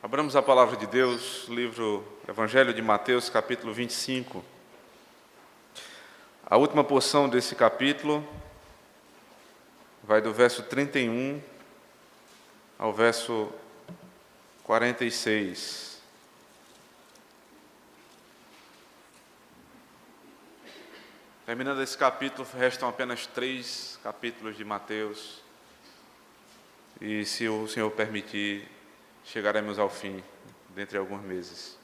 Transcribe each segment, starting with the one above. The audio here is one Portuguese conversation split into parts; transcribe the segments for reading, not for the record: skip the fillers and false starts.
Abramos a palavra de Deus, livro Evangelho de Mateus, capítulo 25. A última porção desse capítulo vai do verso 31 ao verso 46. Terminando esse capítulo, restam apenas 3 capítulos de Mateus. E se o Senhor permitir, chegaremos ao fim, dentro de alguns meses.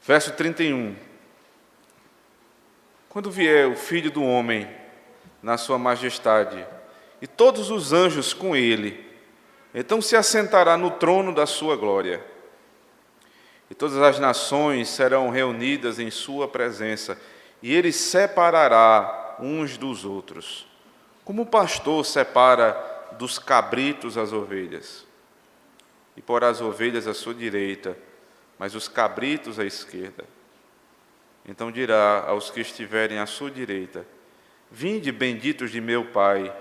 Verso 31. Quando vier o Filho do Homem na sua majestade, e todos os anjos com ele, então se assentará no trono da sua glória. E todas as nações serão reunidas em sua presença, e ele separará uns dos outros, como o pastor separa dos cabritos as ovelhas, e porá as ovelhas à sua direita, mas os cabritos à esquerda. Então dirá aos que estiverem à sua direita: Vinde, benditos de meu Pai,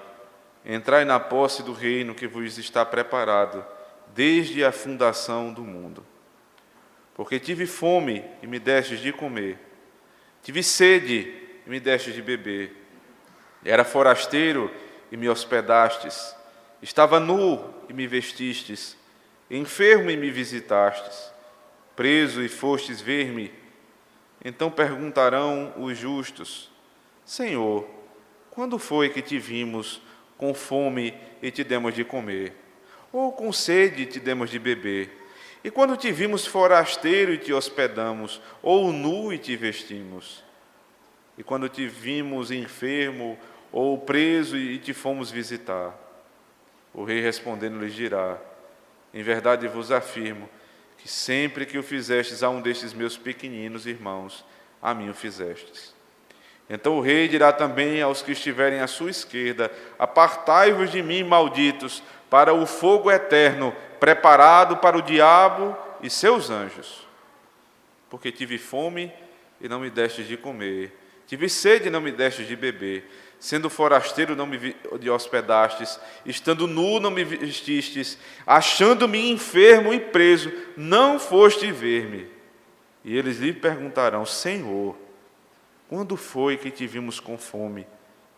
entrai na posse do reino que vos está preparado desde a fundação do mundo. Porque tive fome e me destes de comer, tive sede e me destes de beber, era forasteiro e me hospedastes, estava nu e me vestistes, enfermo e me visitastes, preso e fostes ver-me. Então perguntarão os justos: Senhor, quando foi que te vimos com fome e te demos de comer? Ou com sede e te demos de beber? E quando te vimos forasteiro e te hospedamos? Ou nu e te vestimos? E quando te vimos enfermo ou preso e te fomos visitar? O rei respondendo lhes dirá: Em verdade vos afirmo que sempre que o fizestes a um destes meus pequeninos irmãos, a mim o fizestes. Então o rei dirá também aos que estiverem à sua esquerda: Apartai-vos de mim, malditos, para o fogo eterno, preparado para o diabo e seus anjos. Porque tive fome e não me destes de comer, tive sede e não me destes de beber, sendo forasteiro não me hospedastes, estando nu não me vestistes, achando-me enfermo e preso, não foste ver-me. E eles lhe perguntarão: Senhor, quando foi que te vimos com fome,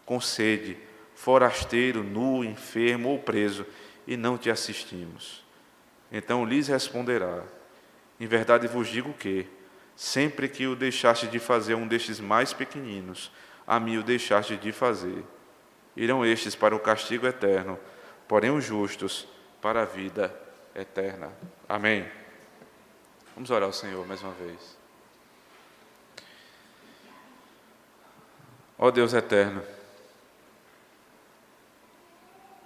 com sede, forasteiro, nu, enfermo ou preso, e não te assistimos? Então lhes responderá: Em verdade vos digo que, sempre que o deixaste de fazer um destes mais pequeninos, a mim o deixaste de fazer. Irão estes para o castigo eterno, porém os justos para a vida eterna. Amém. Vamos orar ao Senhor mais uma vez. Ó Deus eterno,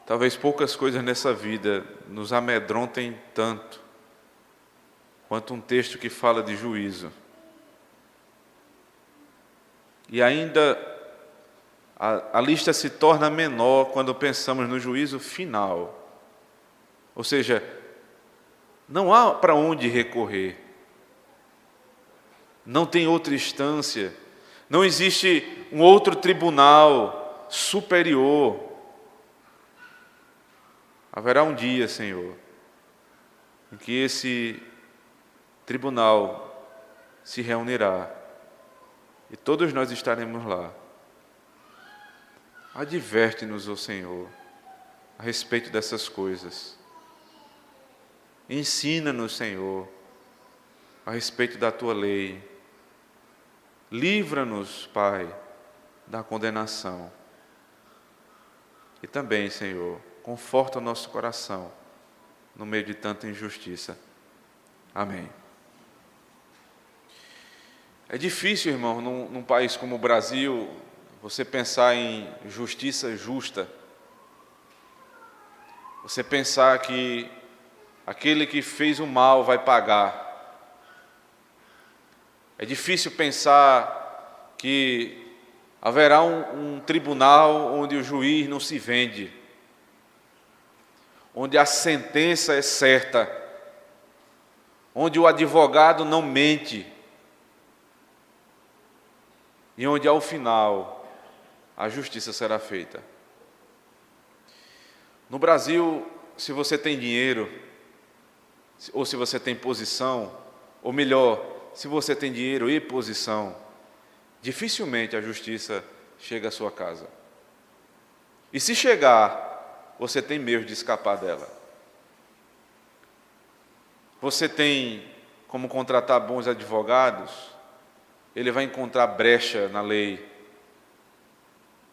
talvez poucas coisas nessa vida nos amedrontem tanto quanto um texto que fala de juízo. E ainda a lista se torna menor quando pensamos no juízo final. Ou seja, não há para onde recorrer. Não tem outra instância. Não existe um outro tribunal superior. Haverá um dia, Senhor, em que esse tribunal se reunirá e todos nós estaremos lá. Adverte-nos, ó Senhor, a respeito dessas coisas. Ensina-nos, Senhor, a respeito da Tua lei. Livra-nos, Pai, da condenação. E também, Senhor, conforta o nosso coração no meio de tanta injustiça. Amém. É difícil, irmão, num país como o Brasil, você pensar em justiça justa. Você pensar que aquele que fez o mal vai pagar. É difícil pensar que haverá um tribunal onde o juiz não se vende, onde a sentença é certa, onde o advogado não mente e onde ao final a justiça será feita. No Brasil, se você tem dinheiro, ou se você tem posição, ou melhor, se você tem dinheiro e posição, dificilmente a justiça chega à sua casa. E se chegar, você tem meio de escapar dela. Você tem como contratar bons advogados, ele vai encontrar brecha na lei,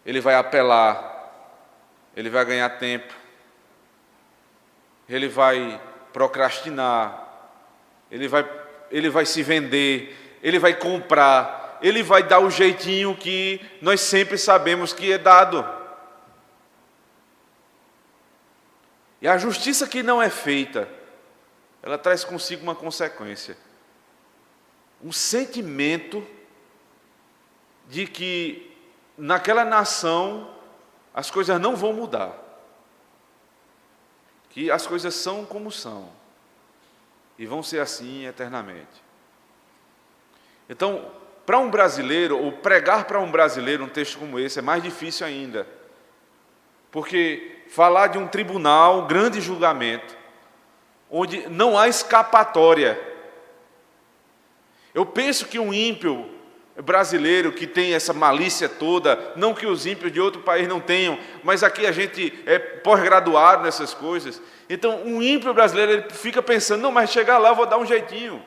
ele vai apelar, ele vai ganhar tempo, ele vai procrastinar, ele vai se vender, ele vai comprar, ele vai dar o jeitinho que nós sempre sabemos que é dado. E a justiça que não é feita, ela traz consigo uma consequência. Um sentimento de que naquela nação as coisas não vão mudar. Que as coisas são como são. E vão ser assim eternamente. Então, para um brasileiro, ou pregar para um brasileiro um texto como esse é mais difícil ainda. Porque falar de um tribunal, um grande julgamento, onde não há escapatória. Eu penso que um ímpio brasileiro que tem essa malícia toda, não que os ímpios de outro país não tenham, mas aqui a gente é pós-graduado nessas coisas. Então, um ímpio brasileiro ele fica pensando, não, mas chegar lá eu vou dar um jeitinho.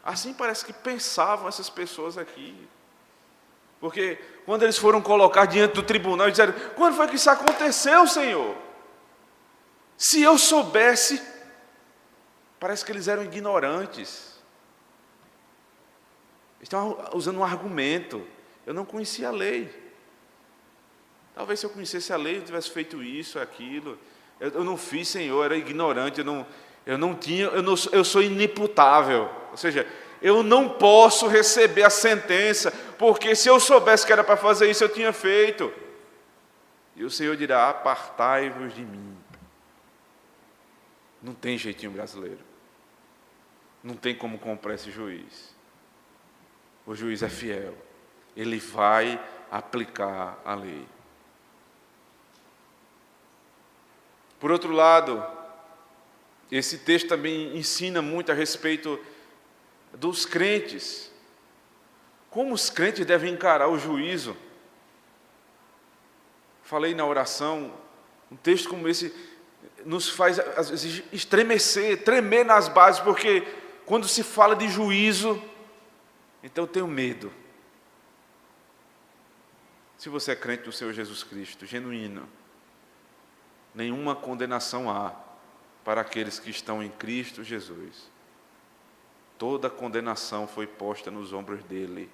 Assim parece que pensavam essas pessoas aqui. Porque quando eles foram colocar diante do tribunal, eles disseram, quando foi que isso aconteceu, Senhor? Se eu soubesse, parece que eles eram ignorantes. Estavam usando um argumento. Eu não conhecia a lei. Talvez se eu conhecesse a lei, eu tivesse feito isso, aquilo. Eu não fiz, Senhor, eu era ignorante, eu sou inimputável. Ou seja, eu não posso receber a sentença, porque se eu soubesse que era para fazer isso, eu tinha feito. E o Senhor dirá, apartai-vos de mim. Não tem jeitinho brasileiro. Não tem como comprar esse juiz. O juiz é fiel. Ele vai aplicar a lei. Por outro lado, esse texto também ensina muito a respeito dos crentes. Como os crentes devem encarar o juízo. Falei na oração, um texto como esse nos faz, às vezes, estremecer, tremer nas bases, porque quando se fala de juízo, então eu tenho medo. Se você é crente do Senhor Jesus Cristo, genuíno, nenhuma condenação há para aqueles que estão em Cristo Jesus. Toda condenação foi posta nos ombros dele.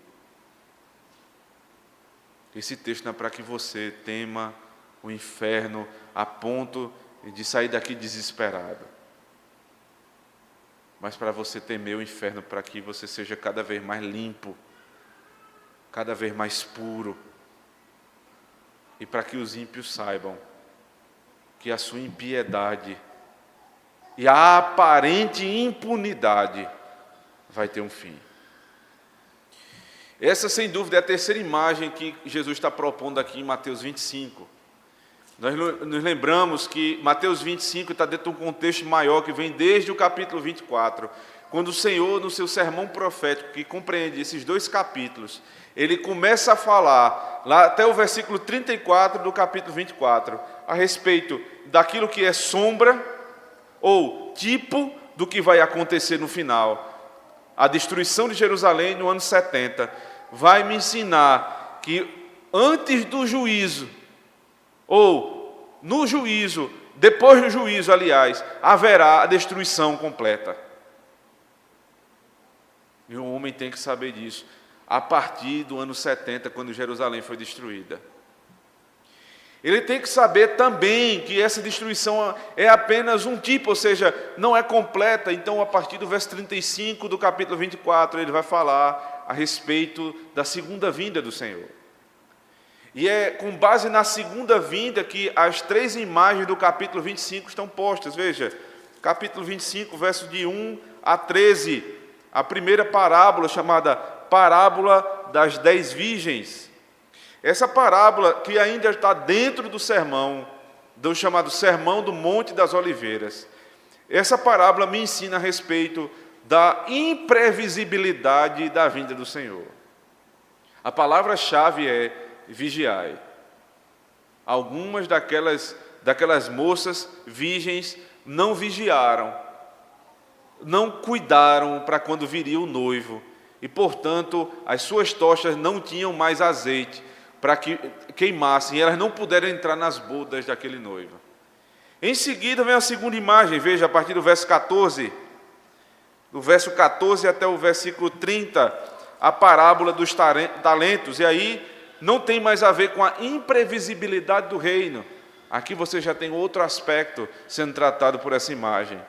Esse texto não é para que você tema o inferno a ponto de sair daqui desesperado, mas para você temer o inferno, para que você seja cada vez mais limpo, cada vez mais puro, e para que os ímpios saibam que a sua impiedade e a aparente impunidade vai ter um fim. Essa, sem dúvida, é a terceira imagem que Jesus está propondo aqui em Mateus 25. Nós nos lembramos que Mateus 25 está dentro de um contexto maior que vem desde o capítulo 24, quando o Senhor, no seu sermão profético, que compreende esses dois capítulos, ele começa a falar, lá até o versículo 34 do capítulo 24, a respeito daquilo que é sombra, ou tipo do que vai acontecer no final. A destruição de Jerusalém no ano 70 vai me ensinar que antes do juízo, ou no juízo, depois do juízo, aliás, haverá a destruição completa. E o homem tem que saber disso, a partir do ano 70, quando Jerusalém foi destruída. Ele tem que saber também que essa destruição é apenas um tipo, ou seja, não é completa. Então, a partir do verso 35 do capítulo 24, ele vai falar a respeito da segunda vinda do Senhor. E é com base na segunda vinda que as três imagens do capítulo 25 estão postas. Veja, capítulo 25, versos de 1 a 13, a primeira parábola chamada Parábola das 10 Virgens. Essa parábola, que ainda está dentro do sermão, do chamado Sermão do Monte das Oliveiras. Essa parábola me ensina a respeito da imprevisibilidade da vinda do Senhor. A palavra-chave é vigiai. Algumas daquelas moças virgens não vigiaram, não cuidaram para quando viria o noivo, e, portanto, as suas tochas não tinham mais azeite para que queimassem, e elas não puderam entrar nas bodas daquele noivo. Em seguida vem a segunda imagem, veja, a partir do verso 14, do verso 14 até o versículo 30, a parábola dos talentos, e aí não tem mais a ver com a imprevisibilidade do reino. Aqui você já tem outro aspecto sendo tratado por essa imagem.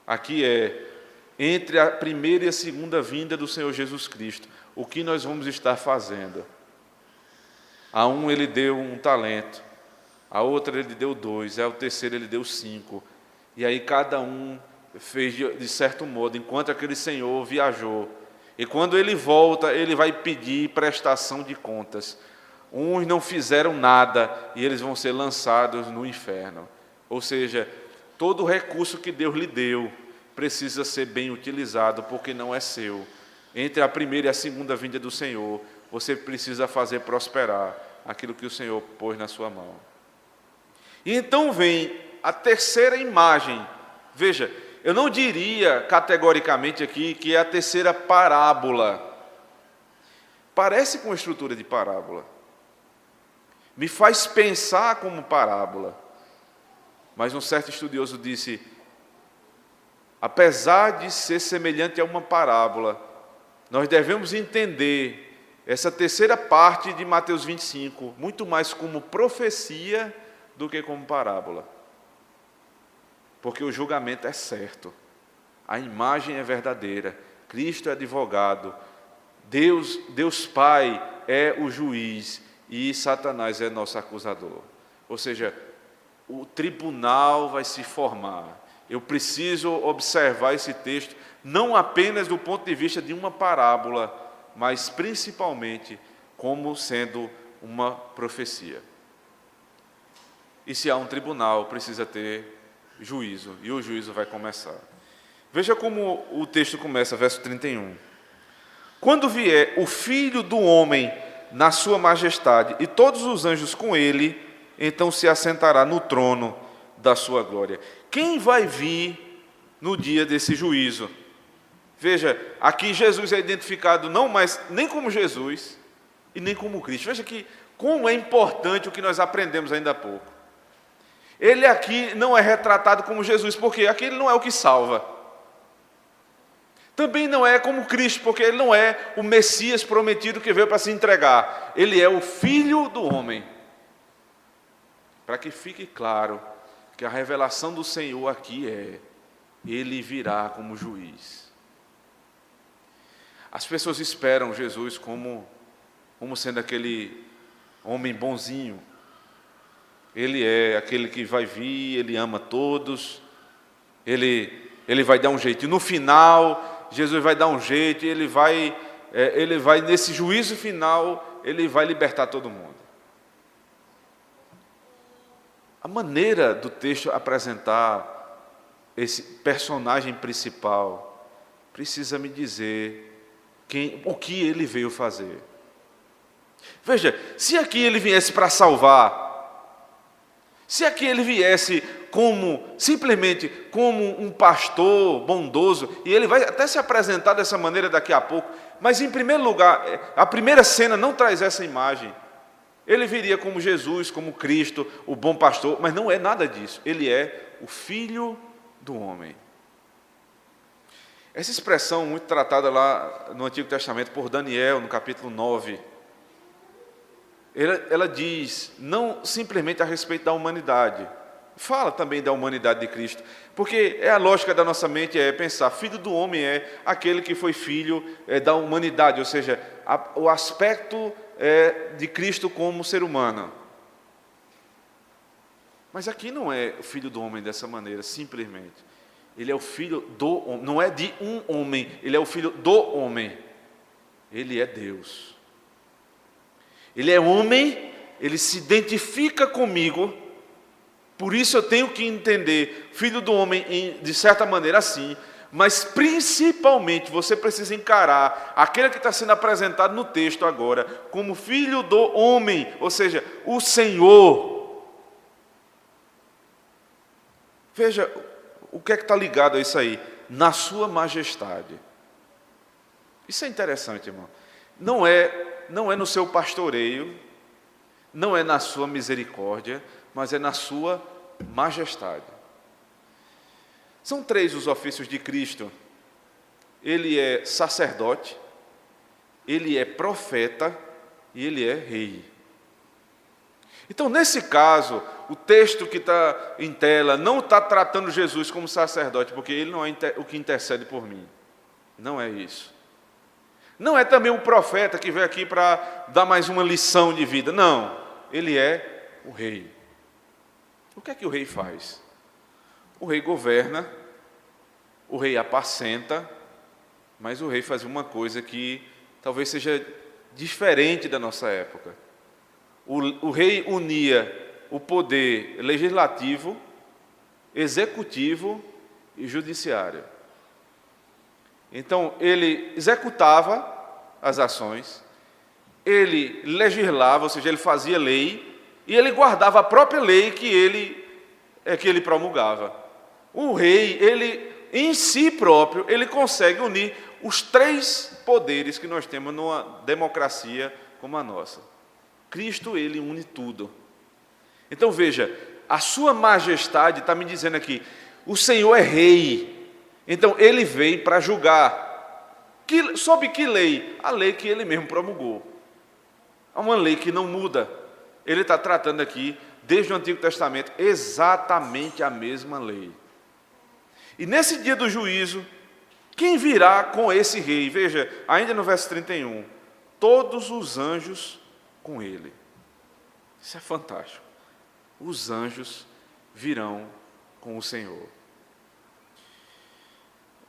Aqui é entre a primeira e a segunda vinda do Senhor Jesus Cristo, o que nós vamos estar fazendo. A um ele deu 1 talento, a outra ele deu 2, ao terceiro ele deu 5. E aí cada um fez de certo modo, enquanto aquele senhor viajou. E quando ele volta, ele vai pedir prestação de contas. Uns não fizeram nada e eles vão ser lançados no inferno. Ou seja, todo o recurso que Deus lhe deu precisa ser bem utilizado, porque não é seu. Entre a primeira e a segunda vinda do Senhor, você precisa fazer prosperar aquilo que o Senhor pôs na sua mão. E então vem a terceira imagem. Veja, eu não diria categoricamente aqui que é a terceira parábola. Parece com a estrutura de parábola. Me faz pensar como parábola. Mas um certo estudioso disse, apesar de ser semelhante a uma parábola, nós devemos entender essa terceira parte de Mateus 25, muito mais como profecia do que como parábola. Porque o julgamento é certo, a imagem é verdadeira, Cristo é advogado, Deus Pai é o juiz e Satanás é nosso acusador. Ou seja, o tribunal vai se formar. Eu preciso observar esse texto, não apenas do ponto de vista de uma parábola, mas principalmente como sendo uma profecia. E se há um tribunal, precisa ter juízo, e o juízo vai começar. Veja como o texto começa, verso 31. Quando vier o Filho do Homem na sua majestade, e todos os anjos com ele, então se assentará no trono da sua glória. Quem vai vir no dia desse juízo? Veja, aqui Jesus é identificado não mais nem como Jesus e nem como Cristo. Veja que como é importante o que nós aprendemos ainda há pouco. Ele aqui não é retratado como Jesus, porque aqui ele não é o que salva. Também não é como Cristo, porque ele não é o Messias prometido que veio para se entregar. Ele é o Filho do Homem. Para que fique claro que a revelação do Senhor aqui é, ele virá como juiz. As pessoas esperam Jesus como sendo aquele homem bonzinho. Ele é aquele que vai vir, ele ama todos, ele vai dar um jeito. E no final, Jesus vai dar um jeito, e ele vai nesse juízo final, ele vai libertar todo mundo. A maneira do texto apresentar esse personagem principal precisa me dizer o que ele veio fazer. Veja, se aqui ele viesse para salvar, se aqui ele viesse simplesmente como um pastor bondoso, e ele vai até se apresentar dessa maneira daqui a pouco, mas em primeiro lugar, a primeira cena não traz essa imagem. Ele viria como Jesus, como Cristo, o bom pastor, mas não é nada disso. Ele é o Filho do Homem. Essa expressão muito tratada lá no Antigo Testamento por Daniel, no capítulo 9, ela diz, não simplesmente a respeito da humanidade, fala também da humanidade de Cristo, porque a lógica da nossa mente é pensar, filho do homem é aquele que foi filho da humanidade, ou seja, o aspecto de Cristo como ser humano. Mas aqui não é o filho do homem dessa maneira, simplesmente. Ele é o filho do homem, não é de um homem, ele é o filho do homem. Ele é Deus. Ele é homem, ele se identifica comigo, Por isso eu tenho que entender Filho do Homem de certa maneira assim, mas principalmente você precisa encarar aquele que está sendo apresentado no texto agora como Filho do Homem, ou seja, o Senhor. Veja, o que é que está ligado a isso aí? Na sua majestade. Isso é interessante, irmão. Não é no seu pastoreio, não é na sua misericórdia, mas é na sua majestade. São 3 os ofícios de Cristo. Ele é sacerdote, ele é profeta e ele é rei. Então, nesse caso, o texto que está em tela não está tratando Jesus como sacerdote, porque ele não é o que intercede por mim. Não é isso. Não é também um profeta que veio aqui para dar mais uma lição de vida. Não, ele é o rei. O que é que o rei faz? O rei governa, o rei apacenta, mas o rei faz uma coisa que talvez seja diferente da nossa época. O rei unia o poder legislativo, executivo e judiciário. Então, ele executava as ações, ele legislava, ou seja, ele fazia lei, e ele guardava a própria lei que ele promulgava. O rei, ele em si próprio, ele consegue unir os 3 poderes que nós temos numa democracia como a nossa. Cristo, ele une tudo. Então veja, a sua majestade está me dizendo aqui, o Senhor é rei, então ele veio para julgar. Sob que lei? A lei que ele mesmo promulgou. É uma lei que não muda. Ele está tratando aqui, desde o Antigo Testamento, exatamente a mesma lei. E nesse dia do juízo, quem virá com esse rei? Veja, ainda no verso 31, todos os anjos com ele. Isso é fantástico. Os anjos virão com o Senhor.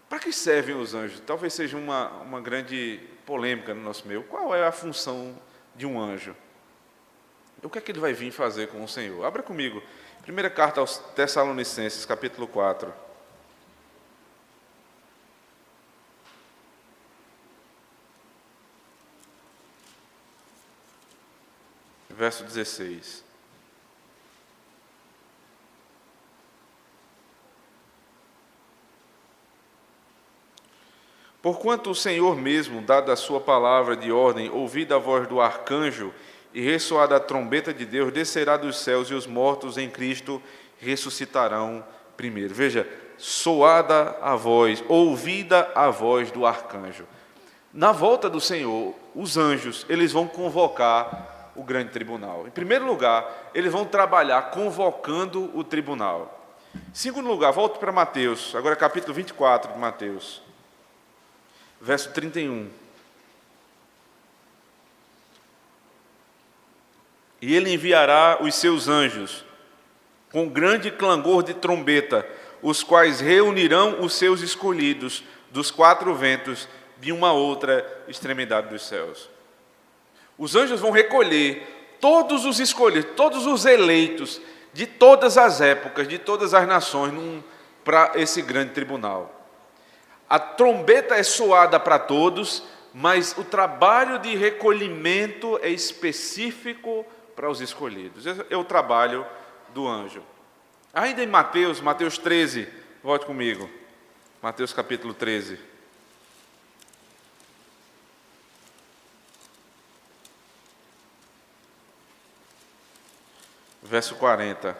Para que servem os anjos? Talvez seja uma grande polêmica no nosso meio. Qual é a função de um anjo? O que é que ele vai vir fazer com o Senhor? Abra comigo. Primeira carta aos Tessalonicenses, capítulo 4. Verso 16. Porquanto o Senhor mesmo, dada a sua palavra de ordem, ouvida a voz do arcanjo e ressoada a trombeta de Deus, descerá dos céus e os mortos em Cristo ressuscitarão primeiro. Veja, soada a voz, ouvida a voz do arcanjo. Na volta do Senhor, os anjos, eles vão convocar o grande tribunal. Em primeiro lugar, eles vão trabalhar convocando o tribunal. Em segundo lugar, volto para Mateus, agora capítulo 24 de Mateus, verso 31. E ele enviará os seus anjos com grande clangor de trombeta, os quais reunirão os seus escolhidos dos 4 ventos de uma outra extremidade dos céus. Os anjos vão recolher todos os escolhidos, todos os eleitos de todas as épocas, de todas as nações, para esse grande tribunal. A trombeta é soada para todos, mas o trabalho de recolhimento é específico para os escolhidos. Esse é o trabalho do anjo. Ainda em Mateus 13, volte comigo. Mateus capítulo 13. Verso 40.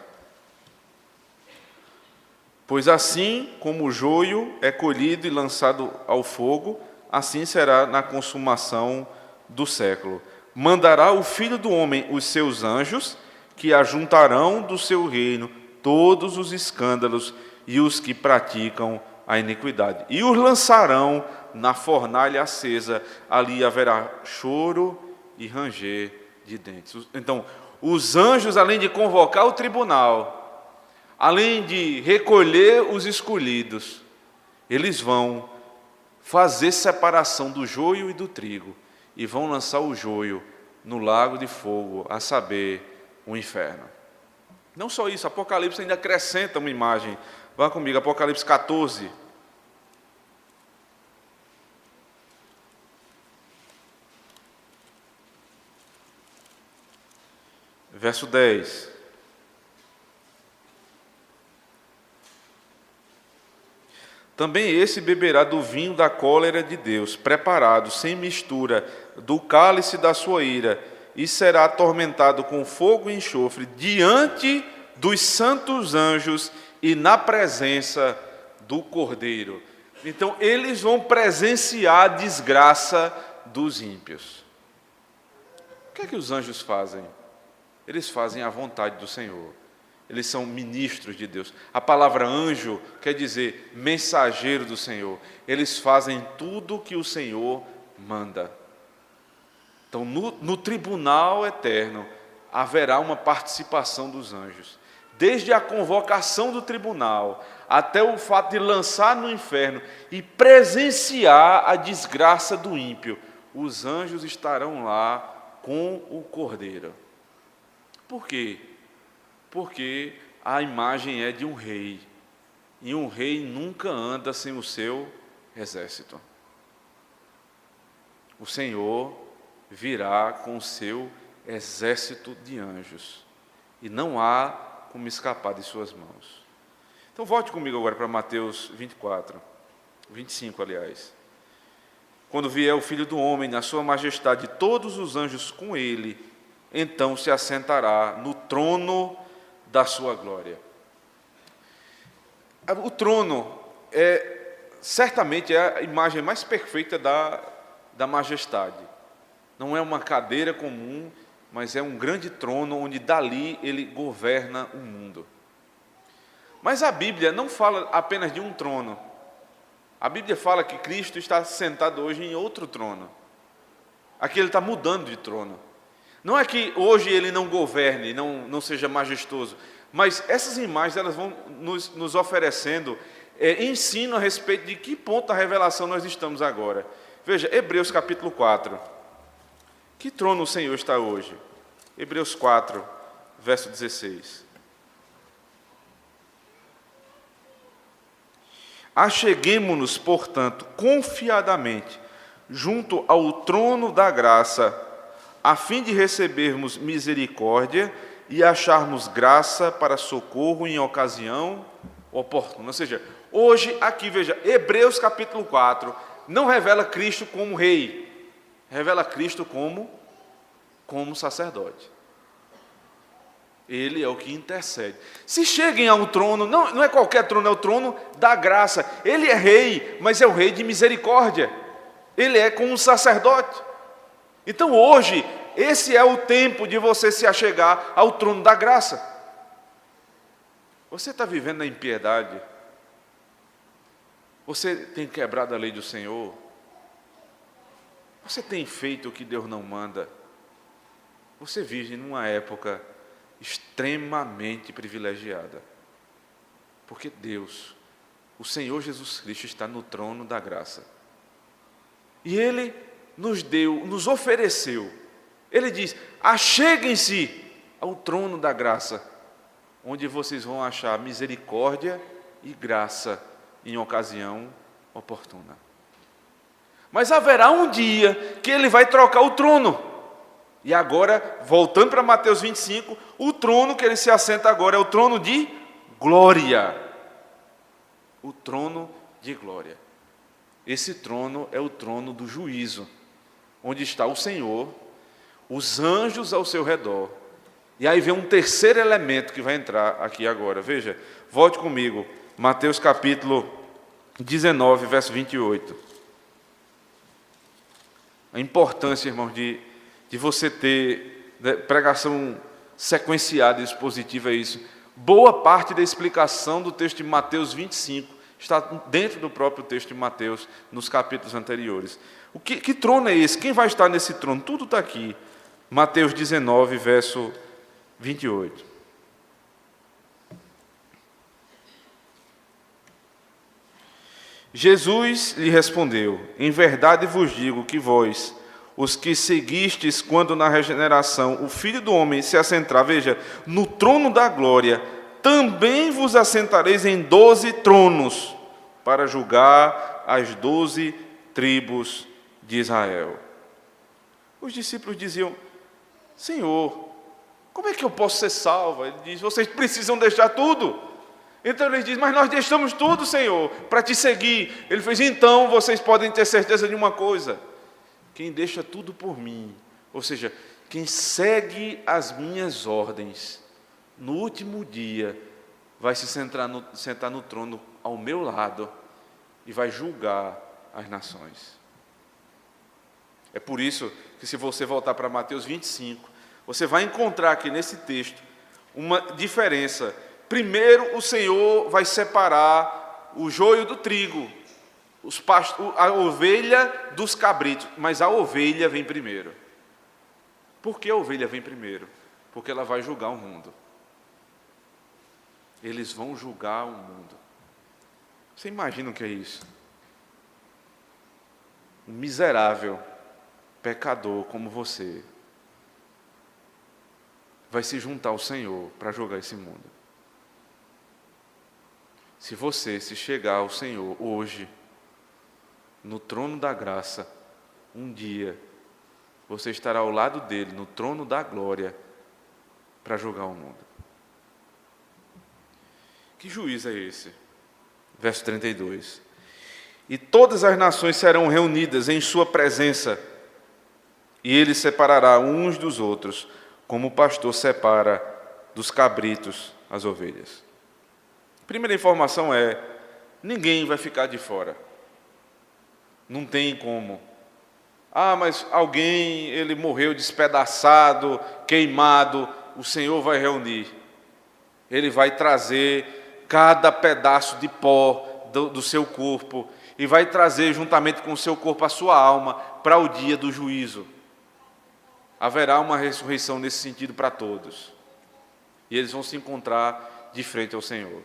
Pois assim como o joio é colhido e lançado ao fogo, assim será na consumação do século. Mandará o Filho do Homem os seus anjos, que ajuntarão do seu reino todos os escândalos e os que praticam a iniquidade, e os lançarão na fornalha acesa, ali haverá choro e ranger de dentes. Então, os anjos, além de convocar o tribunal, além de recolher os escolhidos, eles vão fazer separação do joio e do trigo, e vão lançar o joio no lago de fogo, a saber, o inferno. Não só isso, Apocalipse ainda acrescenta uma imagem. Vá comigo, Apocalipse 14. Verso 10. Também esse beberá do vinho da cólera de Deus, preparado, sem mistura, do cálice da sua ira, e será atormentado com fogo e enxofre, diante dos santos anjos e na presença do Cordeiro. Então, eles vão presenciar a desgraça dos ímpios. O que é que os anjos fazem? Eles fazem a vontade do Senhor. Eles são ministros de Deus. A palavra anjo quer dizer mensageiro do Senhor. Eles fazem tudo que o Senhor manda. Então, no tribunal eterno, haverá uma participação dos anjos. Desde a convocação do tribunal, até o fato de lançar no inferno e presenciar a desgraça do ímpio, os anjos estarão lá com o Cordeiro. Por quê? Porque a imagem é de um rei, e um rei nunca anda sem o seu exército. O Senhor virá com o seu exército de anjos, e não há como escapar de suas mãos. Então volte comigo agora para Mateus 25, aliás. Quando vier o Filho do Homem na sua majestade, todos os anjos com ele, então se assentará no trono da sua glória. O trono certamente é a imagem mais perfeita da majestade. Não é uma cadeira comum, mas é um grande trono onde dali ele governa o mundo. Mas a Bíblia não fala apenas de um trono. A Bíblia fala que Cristo está sentado hoje em outro trono. Aqui ele está mudando de trono. Não é que hoje ele não governe, não seja majestoso, mas essas imagens elas vão nos oferecendo ensino a respeito de que ponto da revelação nós estamos agora. Veja, Hebreus capítulo 4. Que trono o Senhor está hoje? Hebreus 4, verso 16. Acheguemo-nos, portanto, confiadamente junto ao trono da graça, a fim de recebermos misericórdia e acharmos graça para socorro em ocasião oportuna. Ou seja, hoje, aqui, veja, Hebreus capítulo 4, não revela Cristo como rei, revela Cristo como sacerdote. Ele é o que intercede. Se cheguem ao trono, não é qualquer trono, é o trono da graça. Ele é rei, mas é o rei de misericórdia. Ele é como um sacerdote. Então hoje, esse é o tempo de você se achegar ao trono da graça. Você está vivendo na impiedade? Você tem quebrado a lei do Senhor? Você tem feito o que Deus não manda? Você vive numa época extremamente privilegiada. Porque Deus, o Senhor Jesus Cristo, está no trono da graça. E Ele nos ofereceu. Ele diz: acheguem-se ao trono da graça, onde vocês vão achar misericórdia e graça em ocasião oportuna. Mas haverá um dia que Ele vai trocar o trono. E agora, voltando para Mateus 25, o trono que Ele se assenta agora é o trono de glória. O trono de glória. Esse trono é o trono do juízo, onde está o Senhor, os anjos ao seu redor. E aí vem um terceiro elemento que vai entrar aqui agora. Veja, volte comigo, Mateus capítulo 19, verso 28. A importância, irmãos, de você ter pregação sequenciada e expositiva é isso. Boa parte da explicação do texto de Mateus 25 está dentro do próprio texto de Mateus, nos capítulos anteriores. Que trono é esse? Quem vai estar nesse trono? Tudo está aqui. Mateus 19, verso 28. Jesus lhe respondeu: em verdade vos digo que vós, os que seguistes quando na regeneração o Filho do Homem se assentar, veja, no trono da glória, também vos assentareis em 12 tronos, para julgar as 12 tribos de Israel. Os discípulos diziam: Senhor, como é que eu posso ser salvo? Ele diz: vocês precisam deixar tudo. Então ele diz: mas nós deixamos tudo, Senhor, para te seguir. Ele fez: então vocês podem ter certeza de uma coisa: quem deixa tudo por mim, ou seja, quem segue as minhas ordens, no último dia vai se sentar no trono ao meu lado e vai julgar as nações. É por isso que, se você voltar para Mateus 25, você vai encontrar aqui nesse texto uma diferença. Primeiro, o Senhor vai separar o joio do trigo, a ovelha dos cabritos, mas a ovelha vem primeiro. Por que a ovelha vem primeiro? Porque ela vai julgar o mundo. Eles vão julgar o mundo. Você imagina o que é isso? Um miserável pecador como você vai se juntar ao Senhor para julgar esse mundo. Se você se chegar ao Senhor hoje, no trono da graça, um dia você estará ao lado dele, no trono da glória, para julgar o mundo. Que juiz é esse? Verso 32. E todas as nações serão reunidas em sua presença, e ele separará uns dos outros, como o pastor separa dos cabritos as ovelhas. A primeira informação é: ninguém vai ficar de fora. Não tem como. Ah, mas alguém, ele morreu despedaçado, queimado, o Senhor vai reunir. Ele vai trazer cada pedaço de pó do seu corpo e vai trazer juntamente com o seu corpo a sua alma para o dia do juízo. Haverá uma ressurreição nesse sentido para todos. E eles vão se encontrar de frente ao Senhor.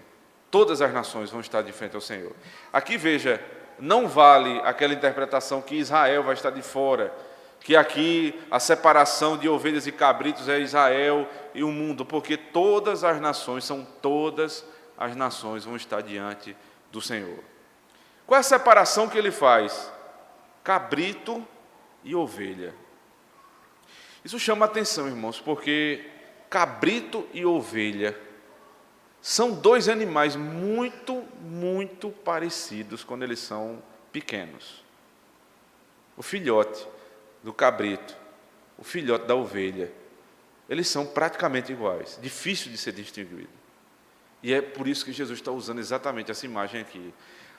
Todas as nações vão estar de frente ao Senhor. Aqui, veja, não vale aquela interpretação que Israel vai estar de fora, que aqui a separação de ovelhas e cabritos é Israel e o mundo, porque todas as nações vão estar diante do Senhor. Qual é a separação que ele faz? Cabrito e ovelha. Isso chama a atenção, irmãos, porque cabrito e ovelha são dois animais muito, muito parecidos quando eles são pequenos. O filhote do cabrito, o filhote da ovelha, eles são praticamente iguais, difícil de ser distinguido. E é por isso que Jesus está usando exatamente essa imagem aqui.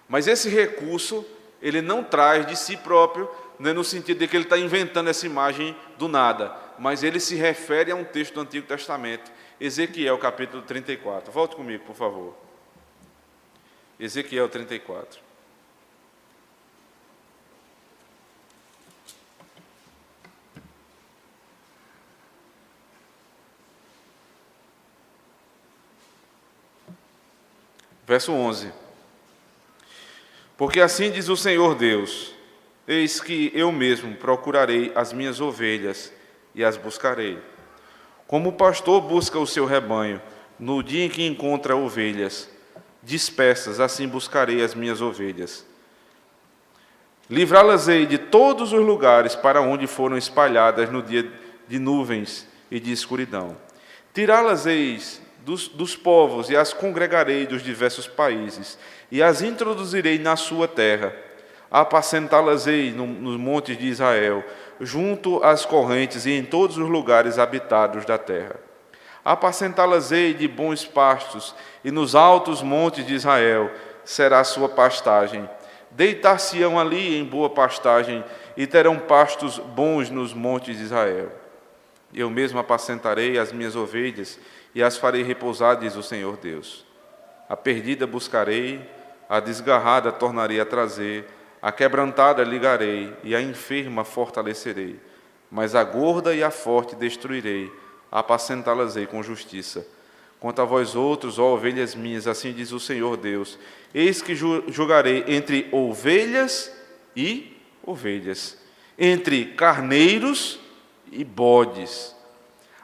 Mas esse recurso, ele não traz de si próprio, né, no sentido de que ele está inventando essa imagem do nada, mas ele se refere a um texto do Antigo Testamento, Ezequiel capítulo 34. Volte comigo, por favor. Ezequiel 34. Verso 11. Porque assim diz o Senhor Deus: eis que eu mesmo procurarei as minhas ovelhas e as buscarei. Como o pastor busca o seu rebanho, no dia em que encontra ovelhas dispersas, assim buscarei as minhas ovelhas. Livrá-las-ei de todos os lugares para onde foram espalhadas no dia de nuvens e de escuridão. Tirá-las-eis dos povos e as congregarei dos diversos países, e as introduzirei na sua terra. Apacentá-las-ei nos montes de Israel, junto às correntes e em todos os lugares habitados da terra. Apacentá-las-ei de bons pastos, e nos altos montes de Israel será a sua pastagem. Deitar-se-ão ali em boa pastagem, e terão pastos bons nos montes de Israel. Eu mesmo apacentarei as minhas ovelhas, e as farei repousar, diz o Senhor Deus. A perdida buscarei, a desgarrada tornarei a trazer, a quebrantada ligarei, e a enferma fortalecerei. Mas a gorda e a forte destruirei, apacentá-las-ei com justiça. Quanto a vós outros, ó ovelhas minhas, assim diz o Senhor Deus, eis que julgarei entre ovelhas e ovelhas, entre carneiros e bodes.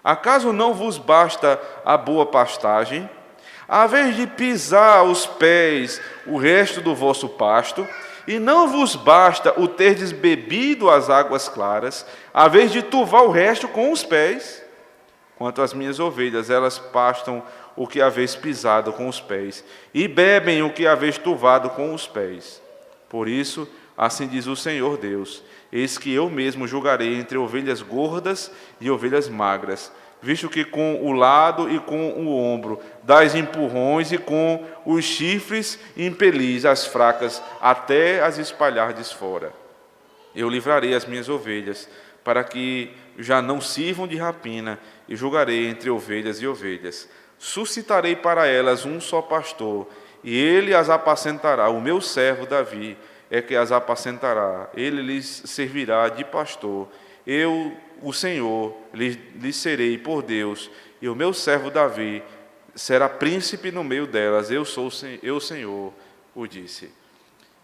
Acaso não vos basta a boa pastagem? À vez de pisar aos pés o resto do vosso pasto, e não vos basta o terdes bebido as águas claras, à vez de turvar o resto com os pés? Quanto às minhas ovelhas, elas pastam o que haveis pisado com os pés, e bebem o que haveis turvado com os pés. Por isso, assim diz o Senhor Deus: eis que eu mesmo julgarei entre ovelhas gordas e ovelhas magras, visto que com o lado e com o ombro dais empurrões, e com os chifres impelis as fracas, até as espalhardes fora. Eu livrarei as minhas ovelhas, para que já não sirvam de rapina, e julgarei entre ovelhas e ovelhas. Suscitarei para elas um só pastor, e ele as apacentará. O meu servo Davi é que as apacentará. Ele lhes servirá de pastor. Eu, o Senhor, lhes serei por Deus, e o meu servo Davi será príncipe no meio delas. Eu, Senhor, o disse.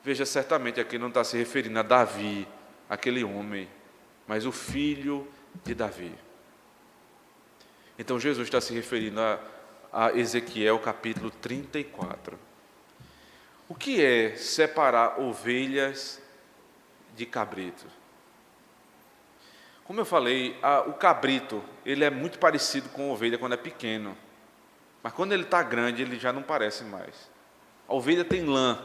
Veja, certamente aqui não está se referindo a Davi, aquele homem, mas o filho de Davi. Então Jesus está se referindo a Ezequiel capítulo 34. O que é separar ovelhas de cabrito? Como eu falei, o cabrito ele é muito parecido com a ovelha quando é pequeno, mas quando ele está grande ele já não parece mais. A ovelha tem lã,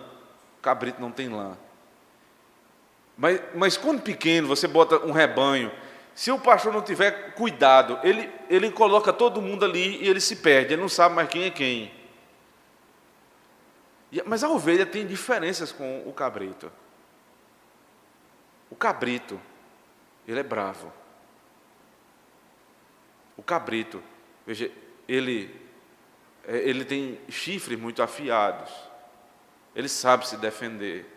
o cabrito não tem lã. Mas quando pequeno você bota um rebanho, se o pastor não tiver cuidado, ele coloca todo mundo ali e ele se perde, ele não sabe mais quem é quem. Mas a ovelha tem diferenças com o cabrito. O cabrito, ele é bravo. O cabrito, veja, ele tem chifres muito afiados. Ele sabe se defender.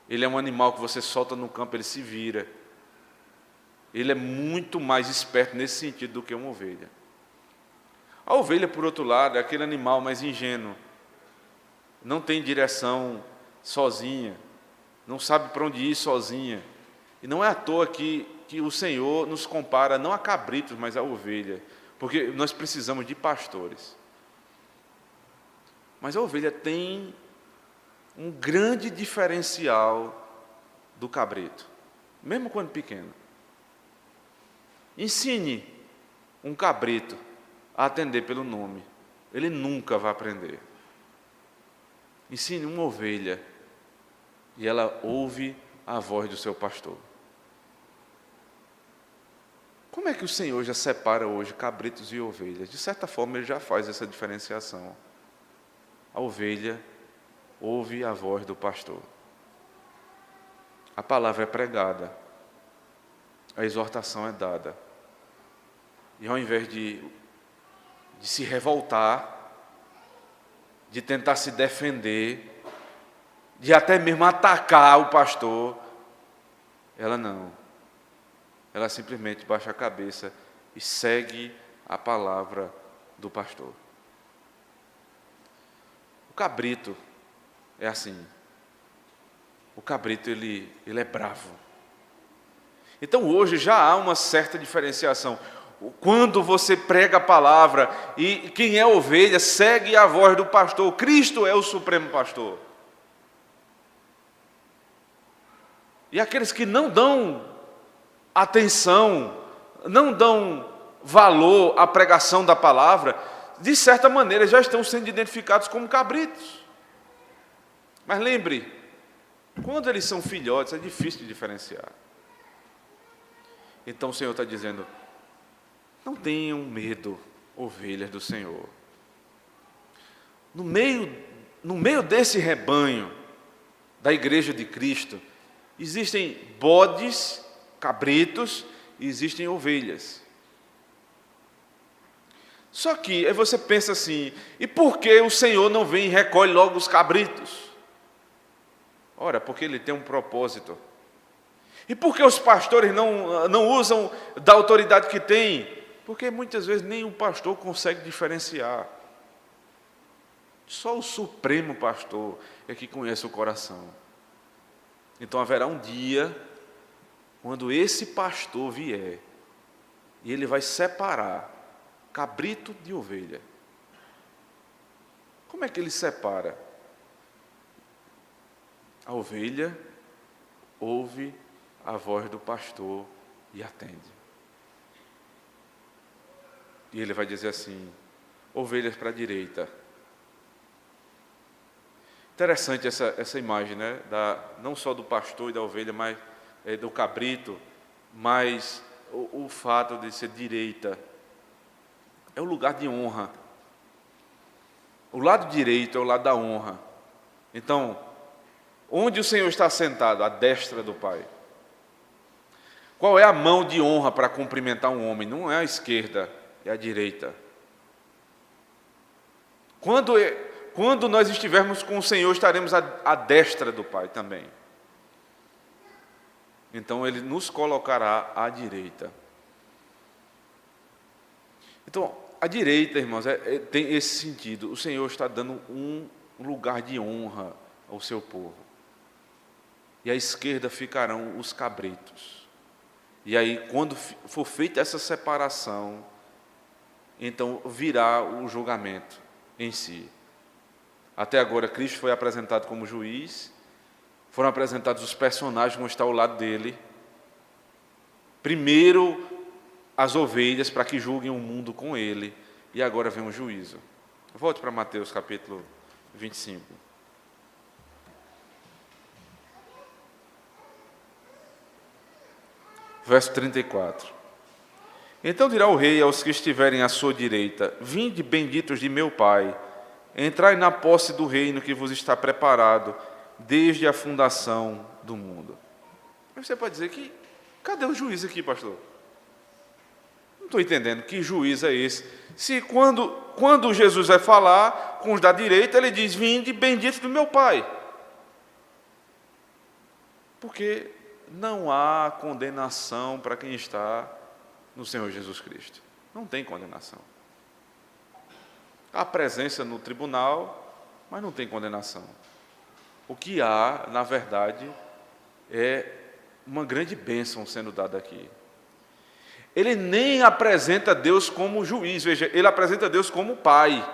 Ele é um animal que você solta no campo, ele se vira. Ele é muito mais esperto nesse sentido do que uma ovelha. A ovelha, por outro lado, é aquele animal mais ingênuo. Não tem direção sozinha. Não sabe para onde ir sozinha. E não é à toa que o Senhor nos compara não a cabritos, mas a ovelha. Porque nós precisamos de pastores. Mas a ovelha tem um grande diferencial do cabrito, mesmo quando pequeno. Ensine um cabrito a atender pelo nome, ele nunca vai aprender. Ensine uma ovelha e ela ouve a voz do seu pastor. Como é que o Senhor já separa hoje cabritos e ovelhas? De certa forma ele já faz essa diferenciação. A ovelha ouve a voz do pastor. A palavra é pregada, a exortação é dada. E ao invés de se revoltar, de tentar se defender, de até mesmo atacar o pastor, ela não. Ela simplesmente baixa a cabeça e segue a palavra do pastor. O cabrito é assim. O cabrito ele é bravo. Então hoje já há uma certa diferenciação. Quando você prega a palavra e quem é ovelha segue a voz do pastor, Cristo é o supremo pastor. E aqueles que não dão atenção, não dão valor à pregação da palavra, de certa maneira já estão sendo identificados como cabritos. Mas lembre, quando eles são filhotes é difícil de diferenciar. Então o Senhor está dizendo: não tenham medo, ovelhas do Senhor. No meio desse rebanho da igreja de Cristo, existem bodes, cabritos, e existem ovelhas. Só que aí você pensa assim: e por que o Senhor não vem e recolhe logo os cabritos? Ora, porque Ele tem um propósito. E por que os pastores não usam da autoridade que têm? Porque muitas vezes nem o pastor consegue diferenciar. Só o supremo pastor é que conhece o coração. Então haverá um dia quando esse pastor vier, e ele vai separar cabrito de ovelha. Como é que ele separa? A ovelha ouve a voz do pastor e atende. E ele vai dizer assim: ovelhas para a direita. Interessante essa imagem, né? Não só do pastor e da ovelha, mas do cabrito, mas o fato de ser direita é o lugar de honra. O lado direito é o lado da honra. Então, onde o Senhor está sentado? À destra do Pai. Qual é a mão de honra para cumprimentar um homem? Não é a esquerda, é a direita. Quando nós estivermos com o Senhor, estaremos à destra do Pai também. Então, Ele nos colocará à direita. Então, a direita, irmãos, tem esse sentido. O Senhor está dando um lugar de honra ao seu povo. E à esquerda ficarão os cabritos. E aí, quando for feita essa separação, então virá o julgamento em si. Até agora, Cristo foi apresentado como juiz, foram apresentados os personagens que vão estar ao lado dele. Primeiro, as ovelhas, para que julguem o mundo com ele, e agora vem o juízo. Volte para Mateus capítulo 25. Verso 34. Então dirá o rei aos que estiverem à sua direita: vinde, benditos de meu Pai, entrai na posse do reino que vos está preparado desde a fundação do mundo. Aí você pode dizer que, cadê o juiz aqui, pastor? Não estou entendendo que juiz é esse. Se quando Jesus vai falar com os da direita, ele diz: vinde, benditos do meu Pai. Porque não há condenação para quem está no Senhor Jesus Cristo. Não tem condenação. Há presença no tribunal, mas não tem condenação. O que há, na verdade, é uma grande bênção sendo dada aqui. Ele nem apresenta Deus como juiz, veja, ele apresenta Deus como Pai.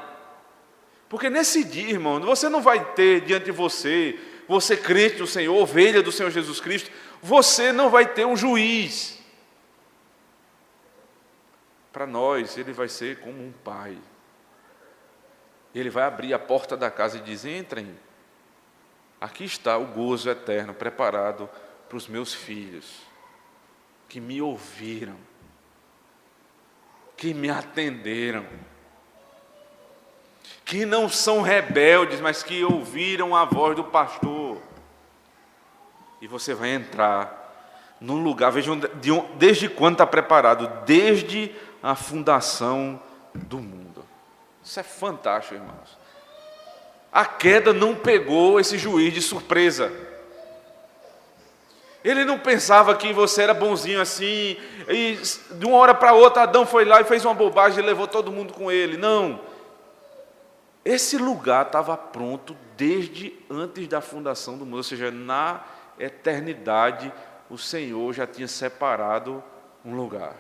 Porque nesse dia, irmão, você não vai ter diante de você crente do Senhor, ovelha do Senhor Jesus Cristo, você não vai ter um juiz. Para nós, ele vai ser como um pai. Ele vai abrir a porta da casa e dizer: entrem. Aqui está o gozo eterno preparado para os meus filhos, que me ouviram, que me atenderam, que não são rebeldes, mas que ouviram a voz do pastor. E você vai entrar num lugar, vejam desde quando está preparado, desde a fundação do mundo. Isso é fantástico, irmãos. A queda não pegou esse juiz de surpresa. Ele não pensava que você era bonzinho assim, e de uma hora para outra Adão foi lá e fez uma bobagem e levou todo mundo com ele. Não. Esse lugar estava pronto desde antes da fundação do mundo, ou seja, na eternidade o Senhor já tinha separado um lugar.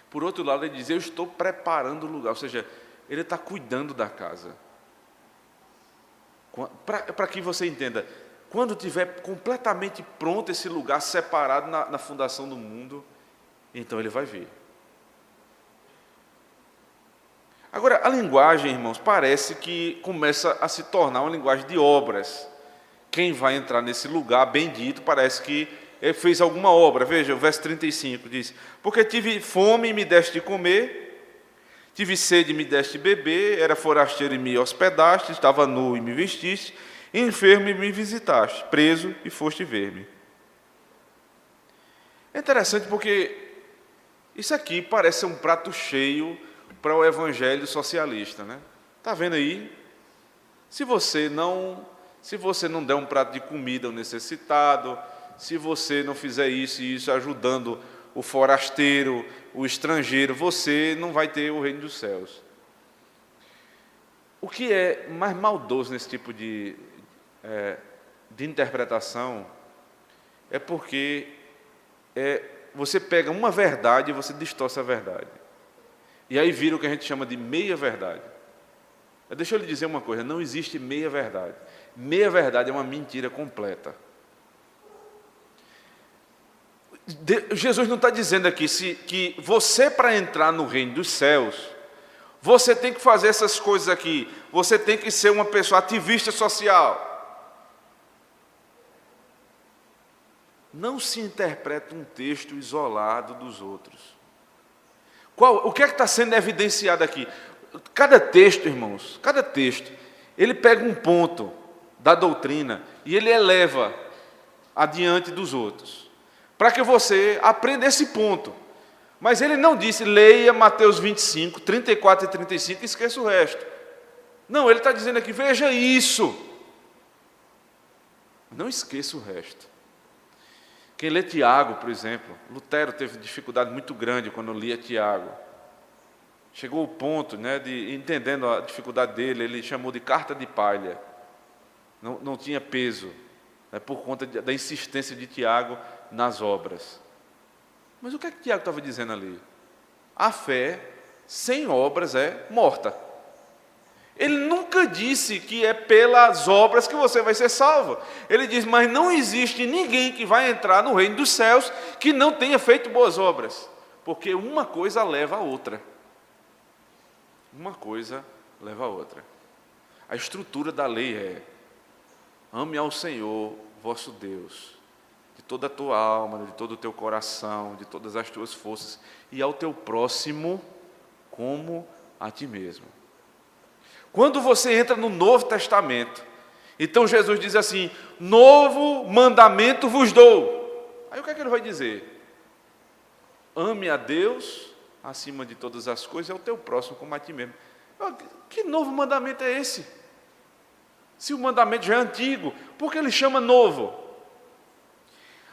Por outro lado, ele diz: eu estou preparando o lugar, ou seja, ele está cuidando da casa. Para que você entenda, quando tiver completamente pronto esse lugar separado na fundação do mundo, então ele vai vir. Agora, a linguagem, irmãos, parece que começa a se tornar uma linguagem de obras. Quem vai entrar nesse lugar bendito parece que ele fez alguma obra. Veja, o verso 35 diz: porque tive fome e me deste de comer, tive sede e me deste de beber, era forasteiro e me hospedaste, estava nu e me vestiste, enfermo e me visitaste, preso e foste ver-me. É interessante porque isso aqui parece ser um prato cheio para o evangelho socialista, né? Está vendo aí? Se você não der um prato de comida ao necessitado, se você não fizer isso e isso ajudando o forasteiro, o estrangeiro, você não vai ter o reino dos céus. O que é mais maldoso nesse tipo de interpretação é porque você pega uma verdade e você distorce a verdade. E aí vira o que a gente chama de meia-verdade. Deixa eu lhe dizer uma coisa, não existe meia-verdade. Meia-verdade é uma mentira completa. Jesus não está dizendo aqui que você, para entrar no reino dos céus, você tem que fazer essas coisas aqui. Você tem que ser uma pessoa ativista social. Não se interpreta um texto isolado dos outros. O que é que está sendo evidenciado aqui? Cada texto, irmãos, cada texto, ele pega um ponto da doutrina e ele eleva adiante dos outros, para que você aprenda esse ponto. Mas ele não disse, leia Mateus 25, 34 e 35 e esqueça o resto. Não, ele está dizendo aqui, veja isso. Não esqueça o resto. Quem lê Tiago, por exemplo, Lutero teve dificuldade muito grande quando lia Tiago. Chegou ao ponto, de entendendo a dificuldade dele, ele chamou de carta de palha. Não tinha peso, por conta da insistência de Tiago nas obras. Mas o que é que Tiago estava dizendo ali? A fé sem obras é morta. Ele nunca disse que é pelas obras que você vai ser salvo. Ele diz, mas não existe ninguém que vai entrar no reino dos céus que não tenha feito boas obras. Porque uma coisa leva a outra. Uma coisa leva a outra. A estrutura da lei é: ame ao Senhor, vosso Deus, de toda a tua alma, de todo o teu coração, de todas as tuas forças, e ao teu próximo como a ti mesmo. Quando você entra no Novo Testamento, então Jesus diz assim: novo mandamento vos dou. Aí o que é que ele vai dizer? Ame a Deus acima de todas as coisas, e ao teu próximo como a ti mesmo. Que novo mandamento é esse? Se o mandamento já é antigo, por que ele chama novo?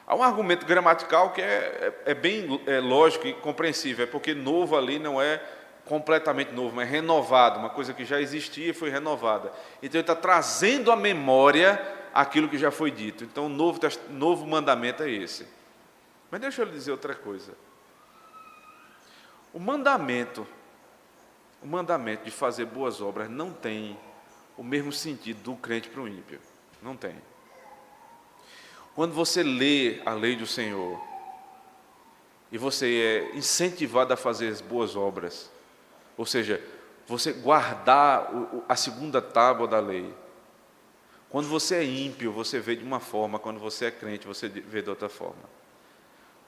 Há um argumento gramatical que é bem lógico e compreensível, é porque novo ali não é completamente novo, mas renovado, uma coisa que já existia e foi renovada. Então ele está trazendo à memória aquilo que já foi dito. Então o novo mandamento é esse. Mas deixa eu lhe dizer outra coisa. O mandamento de fazer boas obras não tem o mesmo sentido do crente para o ímpio. Não tem. Quando você lê a lei do Senhor e você é incentivado a fazer as boas obras, ou seja, você guardar a segunda tábua da lei. Quando você é ímpio, você vê de uma forma, quando você é crente, você vê de outra forma.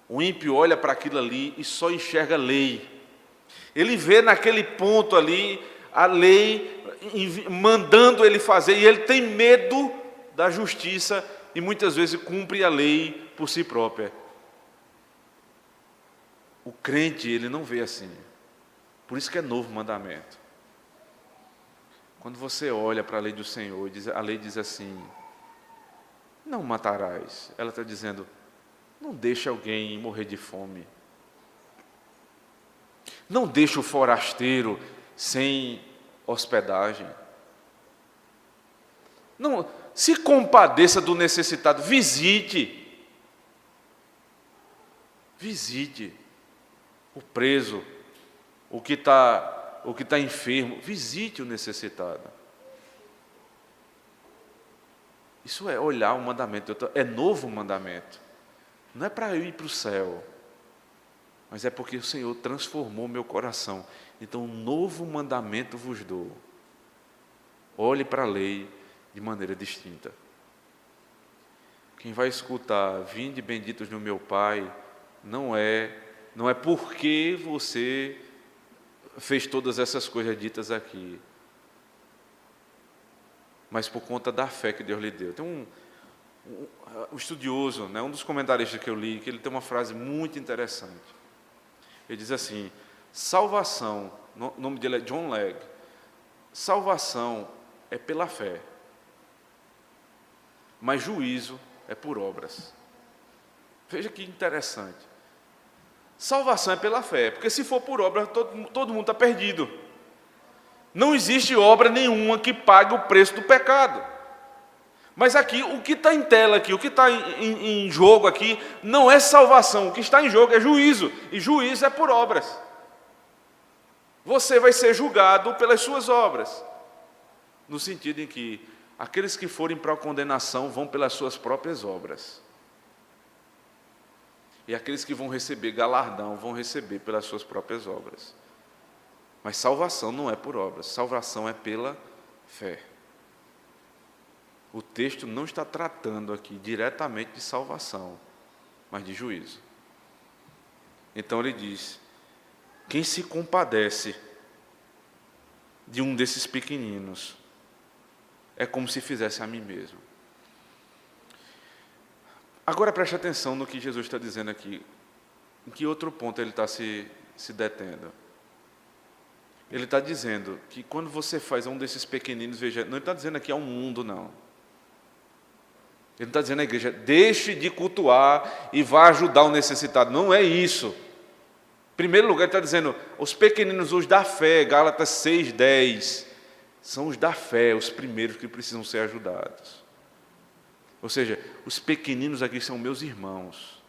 O ímpio olha para aquilo ali e só enxerga a lei. Ele vê naquele ponto ali a lei mandando ele fazer, e ele tem medo da justiça e muitas vezes cumpre a lei por si própria. O crente, ele não vê assim. Por isso que é novo mandamento. Quando você olha para a lei do Senhor, a lei diz assim: não matarás. Ela está dizendo: não deixe alguém morrer de fome. Não deixe o forasteiro sem hospedagem. Não, se compadeça do necessitado, visite o preso, o que está enfermo, visite o necessitado. Isso é olhar o mandamento, é novo mandamento. Não é para eu ir para o céu, mas é porque o Senhor transformou meu coração. Então, um novo mandamento vos dou. Olhe para a lei de maneira distinta. Quem vai escutar, vinde benditos no meu Pai, não é porque você fez todas essas coisas ditas aqui, mas por conta da fé que Deus lhe deu. Tem um estudioso, um dos comentaristas que eu li, que ele tem uma frase muito interessante. Ele diz assim: salvação, o nome dele é John Legg, salvação é pela fé, mas juízo é por obras. Veja que interessante. Salvação é pela fé, porque se for por obra, todo mundo está perdido. Não existe obra nenhuma que pague o preço do pecado. Mas aqui, o que está em tela aqui, o que está em jogo aqui, não é salvação. O que está em jogo é juízo. E juízo é por obras. Você vai ser julgado pelas suas obras. No sentido em que aqueles que forem para a condenação vão pelas suas próprias obras. E aqueles que vão receber galardão vão receber pelas suas próprias obras. Mas salvação não é por obras, salvação é pela fé. O texto não está tratando aqui diretamente de salvação, mas de juízo. Então ele diz: quem se compadece de um desses pequeninos é como se fizesse a mim mesmo. Agora preste atenção no que Jesus está dizendo aqui. Em que outro ponto ele está se detendo? Ele está dizendo que quando você faz um desses pequeninos, veja, não está dizendo aqui ao mundo, não. Ele não está dizendo à igreja, deixe de cultuar e vá ajudar o necessitado. Não é isso. Em primeiro lugar, ele está dizendo, os pequeninos, os da fé, Gálatas 6:10, são os da fé, os primeiros que precisam ser ajudados. Ou seja, os pequeninos aqui são meus irmãos.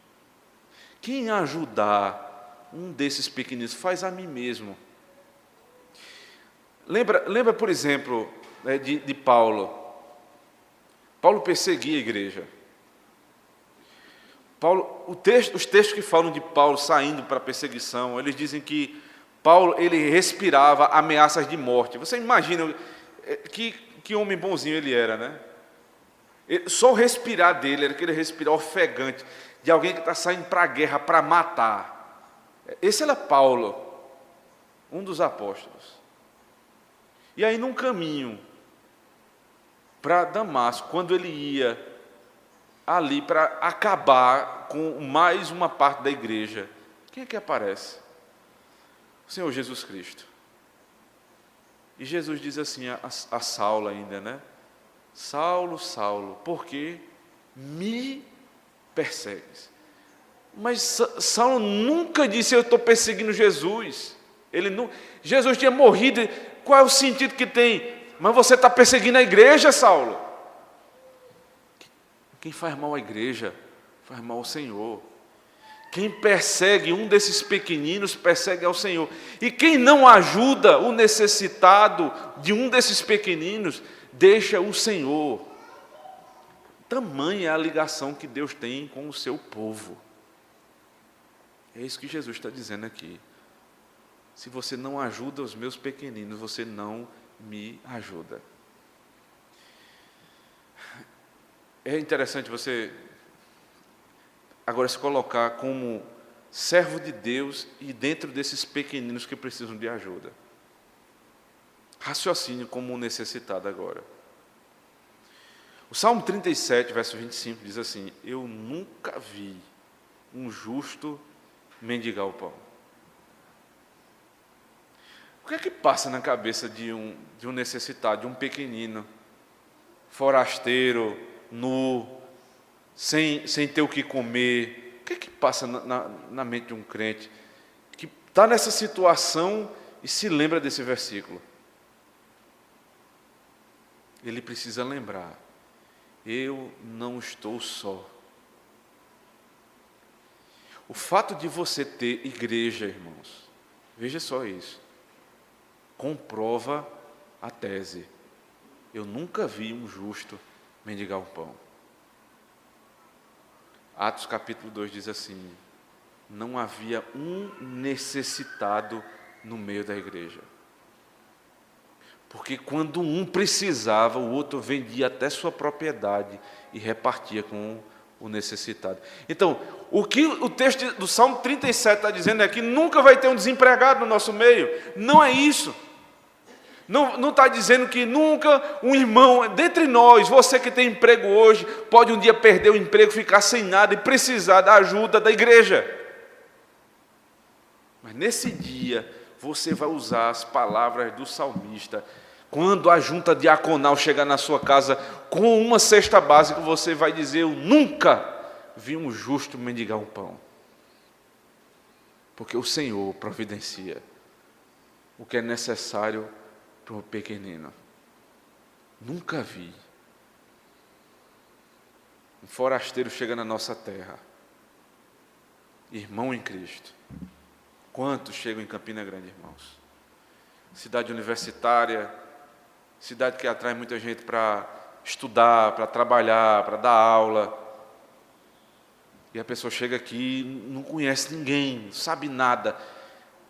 Quem ajudar um desses pequeninos faz a mim mesmo. Lembra, por exemplo, de Paulo. Paulo perseguia a igreja. Os textos que falam de Paulo saindo para a perseguição, eles dizem que Paulo ele respirava ameaças de morte. Você imagina que homem bonzinho ele era, né? Só o respirar dele era aquele respirar ofegante de alguém que está saindo para a guerra para matar. Esse era Paulo, um dos apóstolos. E aí, num caminho para Damasco, quando ele ia ali para acabar com mais uma parte da igreja, quem é que aparece? O Senhor Jesus Cristo. E Jesus diz assim a Saulo ainda, né? Saulo, Saulo, por que me persegues? Mas Saulo nunca disse, eu estou perseguindo Jesus. Jesus tinha morrido, qual é o sentido que tem? Mas você está perseguindo a igreja, Saulo. Quem faz mal à igreja, faz mal ao Senhor. Quem persegue um desses pequeninos, persegue ao Senhor. E quem não ajuda o necessitado de um desses pequeninos, deixa o Senhor. Tamanha é a ligação que Deus tem com o seu povo. É isso que Jesus está dizendo aqui. Se você não ajuda os meus pequeninos, você não me ajuda. É interessante você agora se colocar como servo de Deus e dentro desses pequeninos que precisam de ajuda. Raciocínio como um necessitado agora. O Salmo 37, verso 25, diz assim: eu nunca vi um justo mendigar o pão. O que é que passa na cabeça de um necessitado, de um pequenino, forasteiro, nu, sem ter o que comer? O que é que passa na mente de um crente que está nessa situação e se lembra desse versículo? Ele precisa lembrar: eu não estou só. O fato de você ter igreja, irmãos, veja só isso, comprova a tese. Eu nunca vi um justo mendigar o pão. Atos capítulo 2 diz assim: não havia um necessitado no meio da igreja. Porque quando um precisava, o outro vendia até sua propriedade e repartia com o necessitado. Então, o que o texto do Salmo 37 está dizendo é que nunca vai ter um desempregado no nosso meio. Não é isso. Não está dizendo que nunca um irmão, dentre nós, você que tem emprego hoje, pode um dia perder o emprego, ficar sem nada e precisar da ajuda da igreja. Mas nesse dia, você vai usar as palavras do salmista. Quando a junta diaconal chegar na sua casa com uma cesta básica, você vai dizer: eu nunca vi um justo mendigar um pão. Porque o Senhor providencia o que é necessário para o pequenino. Nunca vi. um forasteiro chega na nossa terra, irmão em Cristo. Quantos chegam em Campina Grande, irmãos? Cidade universitária, cidade que atrai muita gente para estudar, para trabalhar, para dar aula. E a pessoa chega aqui, não conhece ninguém, não sabe nada.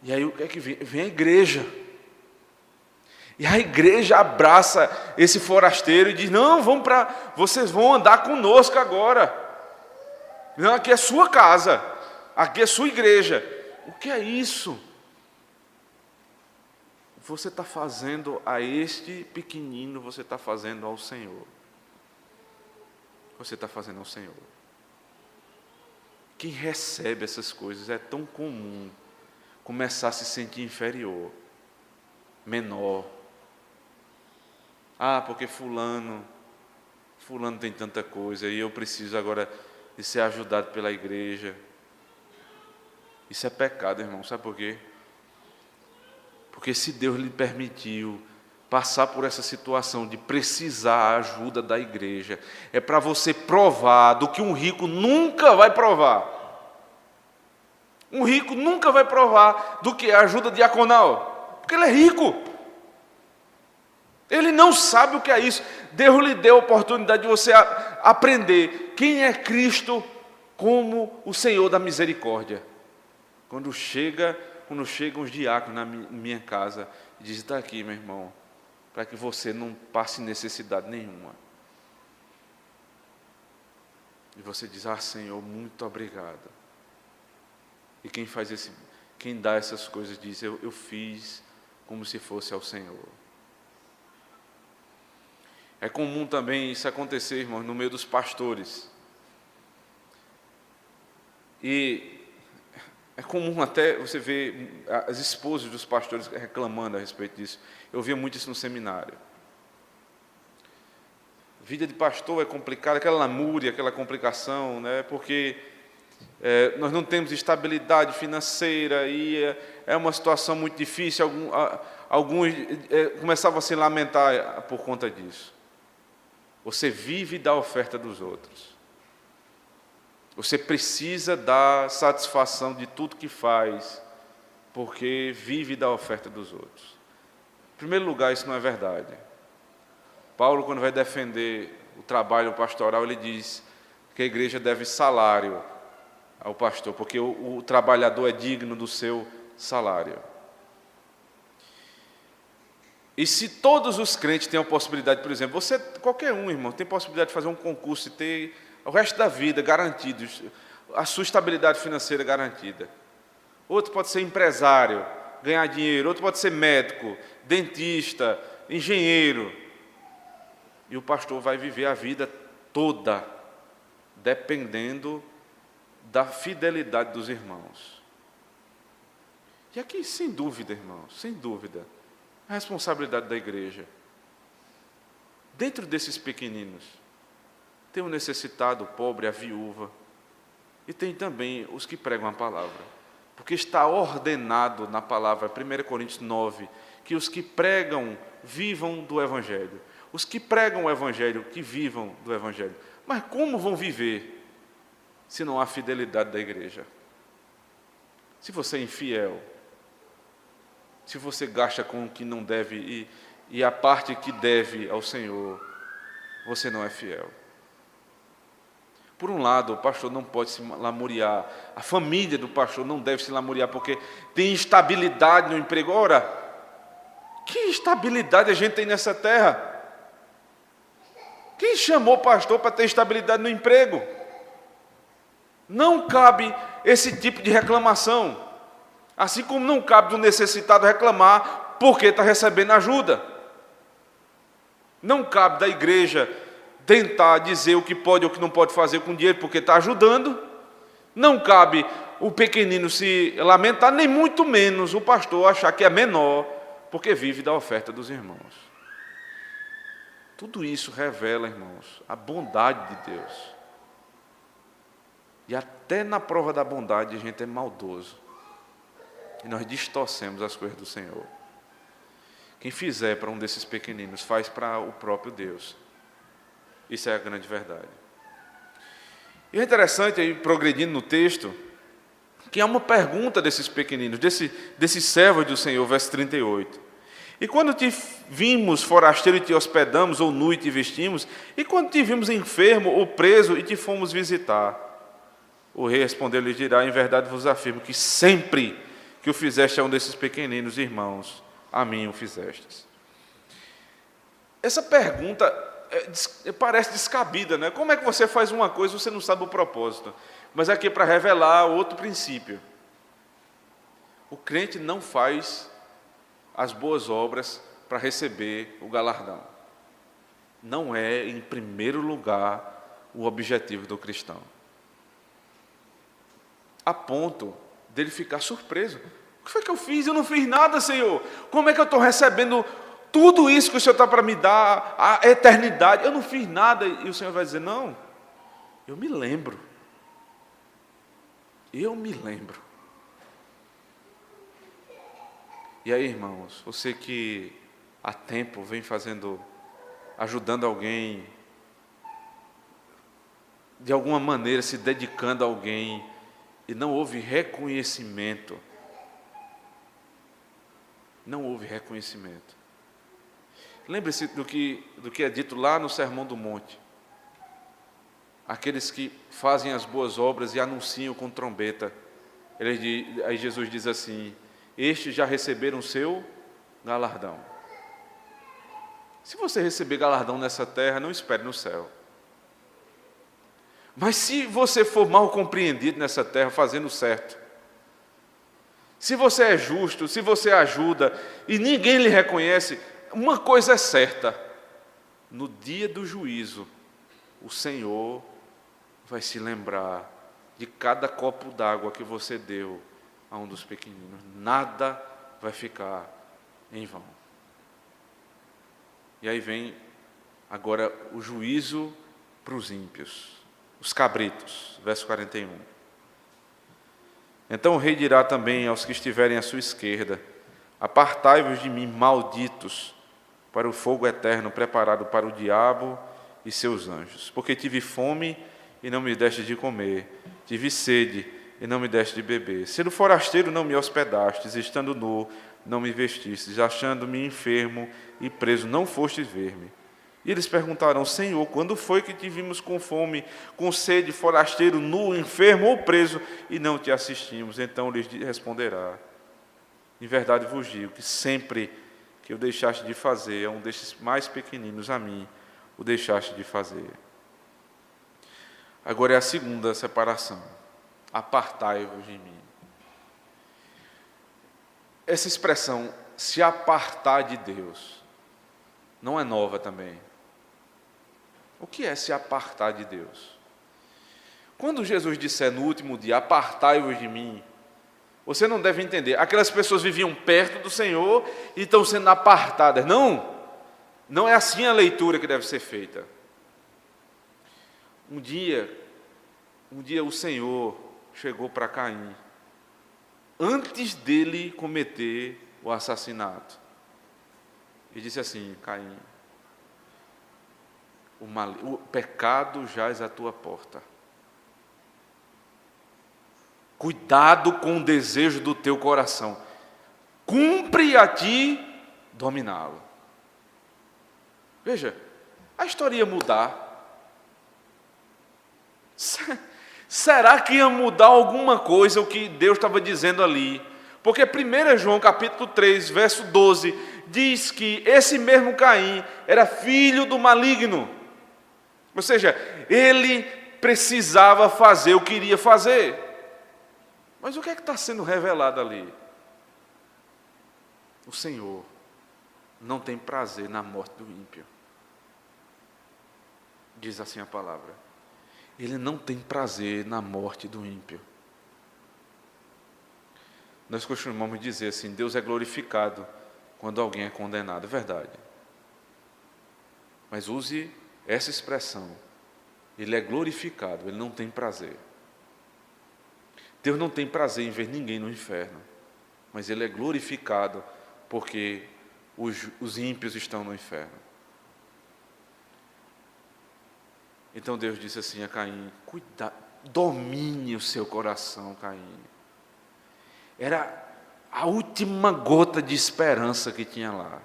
E aí o que é que vem? Vem a igreja. E a igreja abraça esse forasteiro e diz: não, vocês vão andar conosco agora. Não, aqui é sua casa, aqui é sua igreja. O que é isso? Você está fazendo a este pequenino, você está fazendo ao Senhor. Você está fazendo ao Senhor. Quem recebe essas coisas é tão comum começar a se sentir inferior, menor. Porque fulano tem tanta coisa e eu preciso agora de ser ajudado pela igreja. Isso é pecado, irmão, sabe por quê? Porque se Deus lhe permitiu passar por essa situação de precisar a ajuda da igreja, é para você provar do que um rico nunca vai provar. Um rico nunca vai provar do que é a ajuda diaconal, porque ele é rico. Ele não sabe o que é isso. Deus lhe deu a oportunidade de você aprender quem é Cristo como o Senhor da misericórdia. Quando chegam os diáconos na minha casa e dizem: está aqui, meu irmão, para que você não passe necessidade nenhuma. E você diz: Senhor, muito obrigado. E quem dá essas coisas diz: eu fiz como se fosse ao Senhor. É comum também isso acontecer, irmãos, no meio dos pastores. E é comum até você ver as esposas dos pastores reclamando a respeito disso. Eu via muito isso no seminário. Vida de pastor é complicada, aquela lamúria, aquela complicação, né? Porque nós não temos estabilidade financeira e é uma situação muito difícil. Alguns começavam a se lamentar por conta disso. Você vive da oferta dos outros. Você precisa dar satisfação de tudo que faz, porque vive da oferta dos outros. Em primeiro lugar, isso não é verdade. Paulo, quando vai defender o trabalho pastoral, ele diz que a igreja deve salário ao pastor, porque o trabalhador é digno do seu salário. E se todos os crentes têm a possibilidade, por exemplo, qualquer um, irmão, tem possibilidade de fazer um concurso e ter o resto da vida garantido, a sua estabilidade financeira garantida. Outro pode ser empresário, ganhar dinheiro, outro pode ser médico, dentista, engenheiro. E o pastor vai viver a vida toda dependendo da fidelidade dos irmãos. E aqui, sem dúvida, irmãos, sem dúvida, a responsabilidade da igreja. Dentro desses pequeninos, tem o necessitado, o pobre, a viúva, e tem também os que pregam a palavra. Porque está ordenado na palavra, 1 Coríntios 9, que os que pregam, vivam do Evangelho. Os que pregam o Evangelho, que vivam do Evangelho. Mas como vão viver se não há fidelidade da igreja? Se você é infiel, se você gasta com o que não deve e a parte que deve ao Senhor, você não é fiel. Por um lado, o pastor não pode se lamuriar, a família do pastor não deve se lamuriar porque tem instabilidade no emprego. Ora, que instabilidade a gente tem nessa terra? Quem chamou o pastor para ter estabilidade no emprego? Não cabe esse tipo de reclamação. Assim como não cabe do necessitado reclamar porque está recebendo ajuda. Não cabe da igreja tentar dizer o que pode ou o que não pode fazer com dinheiro porque está ajudando. Não cabe o pequenino se lamentar, nem muito menos o pastor achar que é menor porque vive da oferta dos irmãos. Tudo isso revela, irmãos, a bondade de Deus. E até na prova da bondade a gente é maldoso. E nós distorcemos as coisas do Senhor. Quem fizer para um desses pequeninos, faz para o próprio Deus. Isso é a grande verdade. E é interessante, aí, progredindo no texto, que há uma pergunta desses pequeninos, desses servos do Senhor, verso 38. E quando te vimos forasteiro e te hospedamos, ou nu e te vestimos, e quando te vimos enfermo ou preso e te fomos visitar? O rei respondeu-lhe e dirá: em verdade vos afirmo que sempre que o fizeste a um desses pequeninos irmãos, a mim o fizestes. Essa pergunta parece descabida, né? Como é que você faz uma coisa e você não sabe o propósito? Mas aqui é para revelar outro princípio. O crente não faz as boas obras para receber o galardão. Não é, em primeiro lugar, o objetivo do cristão. A ponto dele ficar surpreso. O que foi que eu fiz? Eu não fiz nada, Senhor. Como é que eu estou recebendo tudo isso que o Senhor está para me dar, a eternidade? Eu não fiz nada. E o Senhor vai dizer: não, eu me lembro. Eu me lembro. E aí, irmãos, você que há tempo vem ajudando alguém, de alguma maneira se dedicando a alguém, e não houve reconhecimento. Não houve reconhecimento. Lembre-se do que é dito lá no Sermão do Monte. Aqueles que fazem as boas obras e anunciam com trombeta. Aí Jesus diz assim: estes já receberam o seu galardão. Se você receber galardão nessa terra, não espere no céu. Mas se você for mal compreendido nessa terra, fazendo certo, se você é justo, se você ajuda e ninguém lhe reconhece, uma coisa é certa: no dia do juízo, o Senhor vai se lembrar de cada copo d'água que você deu a um dos pequeninos. Nada vai ficar em vão. E aí vem agora o juízo para os ímpios, os cabritos, verso 41. Então o rei dirá também aos que estiverem à sua esquerda: apartai-vos de mim, malditos, para o fogo eterno preparado para o diabo e seus anjos. Porque tive fome e não me deste de comer, tive sede e não me deste de beber. Sendo forasteiro, não me hospedastes, estando nu, não me vestistes, achando-me enfermo e preso, não fostes ver-me. E eles perguntarão: Senhor, quando foi que te vimos com fome, com sede, forasteiro, nu, enfermo ou preso, e não te assistimos? Então lhes responderá: em verdade vos digo que sempre que o deixaste de fazer a um destes mais pequeninos, a mim o deixaste de fazer. Agora é a segunda separação: apartai-vos de mim. Essa expressão, se apartar de Deus, não é nova também. O que é se apartar de Deus? Quando Jesus disser no último dia: apartai-vos de mim, você não deve entender: aquelas pessoas viviam perto do Senhor e estão sendo apartadas. Não é assim a leitura que deve ser feita. Um dia o Senhor chegou para Caim, antes dele cometer o assassinato, e disse assim: Caim, o pecado jaz à tua porta. Cuidado com o desejo do teu coração. Cumpre a ti dominá-lo. Veja, a história ia mudar. Será que ia mudar alguma coisa o que Deus estava dizendo ali? Porque 1 João capítulo 3, verso 12, diz que esse mesmo Caim era filho do maligno. Ou seja, ele precisava fazer o que iria fazer. Mas o que é que está sendo revelado ali? O Senhor não tem prazer na morte do ímpio. Diz assim a palavra. Ele não tem prazer na morte do ímpio. Nós costumamos dizer assim: Deus é glorificado quando alguém é condenado. É verdade. Mas use essa expressão: Ele é glorificado, Ele não tem prazer. Deus não tem prazer em ver ninguém no inferno, mas Ele é glorificado porque os ímpios estão no inferno. Então Deus disse assim a Caim: cuida, domine o seu coração, Caim. Era a última gota de esperança que tinha lá.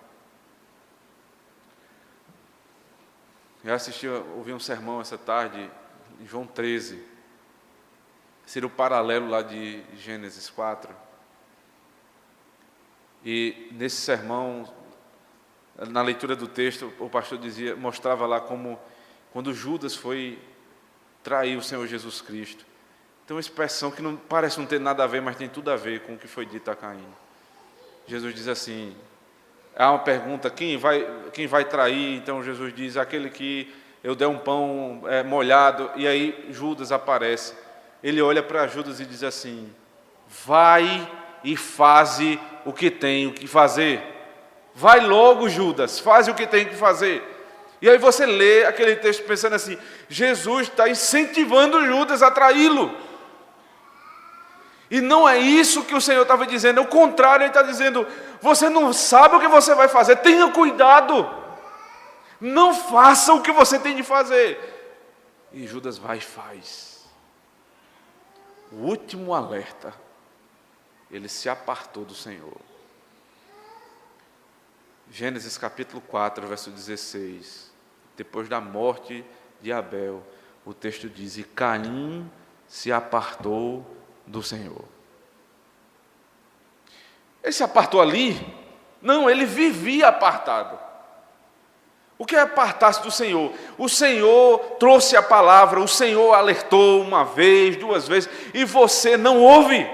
Eu ouvi um sermão essa tarde, em João 13. Seria o paralelo lá de Gênesis 4. E nesse sermão, na leitura do texto, o pastor mostrava lá como quando Judas foi trair o Senhor Jesus Cristo. Tem uma expressão que parece não ter nada a ver, mas tem tudo a ver com o que foi dito a Caim. Jesus diz assim, há uma pergunta, quem vai trair? Então Jesus diz, aquele que eu der um pão molhado, e aí Judas aparece. Ele olha para Judas e diz assim, vai e faze o que tem que fazer. Vai logo, Judas, faz o que tem que fazer. E aí você lê aquele texto pensando assim, Jesus está incentivando Judas a traí-lo. E não é isso que o Senhor estava dizendo, é o contrário, Ele está dizendo, você não sabe o que você vai fazer, tenha cuidado. Não faça o que você tem de fazer. E Judas vai e faz. O último alerta, ele se apartou do Senhor. Gênesis capítulo 4, verso 16. Depois da morte de Abel, o texto diz, e Caim se apartou do Senhor. Ele se apartou ali? Não, ele vivia apartado. O que é apartar-se do Senhor? O Senhor trouxe a palavra, o Senhor alertou uma vez, duas vezes, e você não ouve.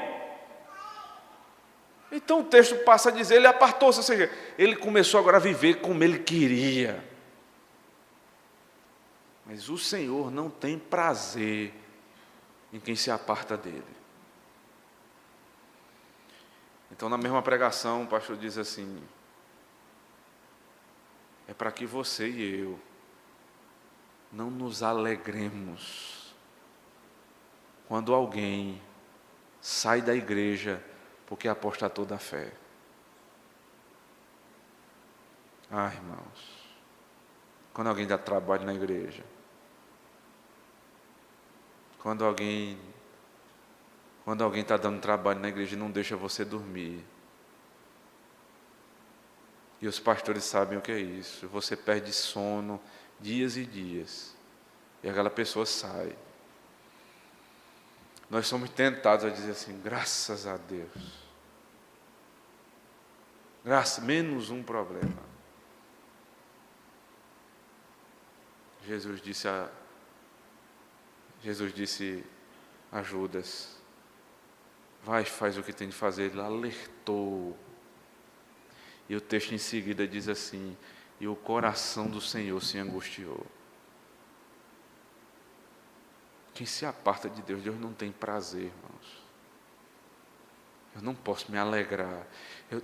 Então o texto passa a dizer, ele apartou-se, ou seja, ele começou agora a viver como ele queria. Mas o Senhor não tem prazer em quem se aparta dele. Então, na mesma pregação, o pastor diz assim, é para que você e eu não nos alegremos quando alguém sai da igreja porque apostatou da fé. Ah, irmãos, quando alguém dá trabalho na igreja, quando alguém está dando trabalho na igreja e não deixa você dormir, e os pastores sabem o que é isso, você perde sono dias e dias, e aquela pessoa sai. Nós somos tentados a dizer assim, graças a Deus, menos um problema. Jesus disse a Judas, vai, faz o que tem de fazer. Ele alertou. E o texto em seguida diz assim, e o coração do Senhor se angustiou. Quem se aparta de Deus, Deus não tem prazer, irmãos. Eu não posso me alegrar.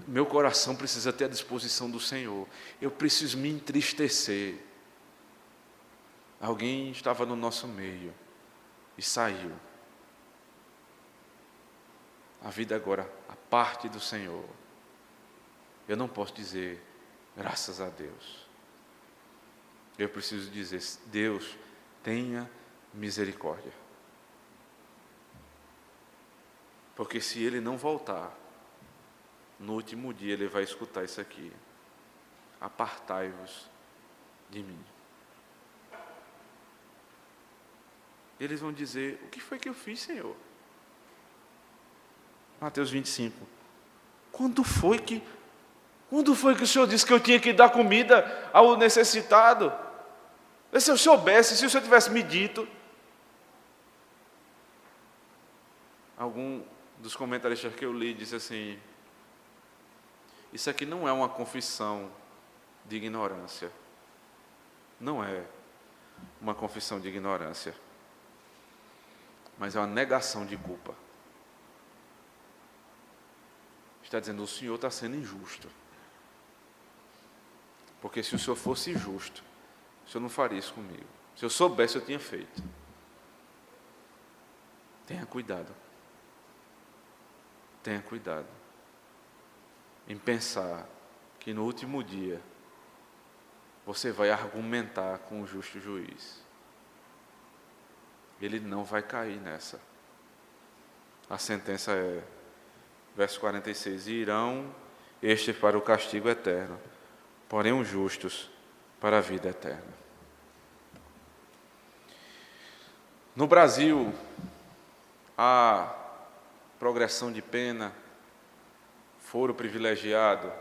Meu coração precisa ter a disposição do Senhor. Eu preciso me entristecer. Alguém estava no nosso meio e saiu. A vida agora, a parte do Senhor. Eu não posso dizer, graças a Deus. Eu preciso dizer, Deus, tenha misericórdia. Porque se Ele não voltar, no último dia Ele vai escutar isso aqui. Apartai-vos de mim. Eles vão dizer, o que foi que eu fiz, Senhor? Mateus 25. Quando foi que o Senhor disse que eu tinha que dar comida ao necessitado? Se eu soubesse, se o Senhor tivesse me dito. Algum dos comentaristas que eu li disse assim, isso aqui não é uma confissão de ignorância. Não é uma confissão de ignorância. Mas é uma negação de culpa. Está dizendo, o Senhor está sendo injusto. Porque se o Senhor fosse justo, o Senhor não faria isso comigo. Se eu soubesse, eu tinha feito. Tenha cuidado. Tenha cuidado em pensar que no último dia você vai argumentar com o justo juiz. ele não vai cair nessa. A sentença é, verso 46, irão estes para o castigo eterno, porém os justos para a vida eterna. No Brasil, há progressão de pena, foro privilegiado,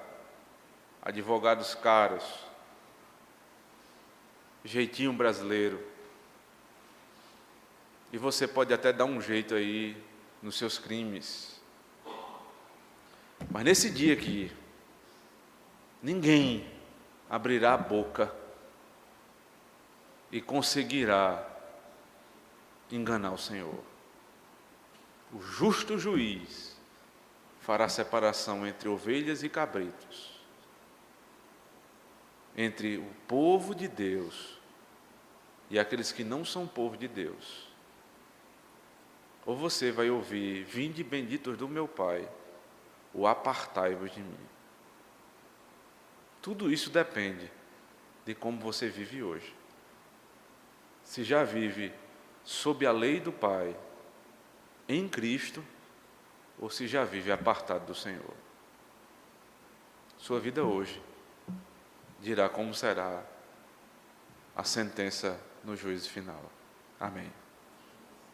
advogados caros, jeitinho brasileiro. E você pode até dar um jeito aí nos seus crimes. Mas nesse dia aqui, ninguém abrirá a boca e conseguirá enganar o Senhor. O justo juiz fará separação entre ovelhas e cabritos, entre o povo de Deus e aqueles que não são povo de Deus. Ou você vai ouvir, vinde benditos do meu Pai, ou apartai-vos de mim. Tudo isso depende de como você vive hoje. Se já vive sob a lei do Pai, em Cristo, ou se já vive apartado do Senhor. Sua vida hoje dirá como será a sentença no juízo final. Amém.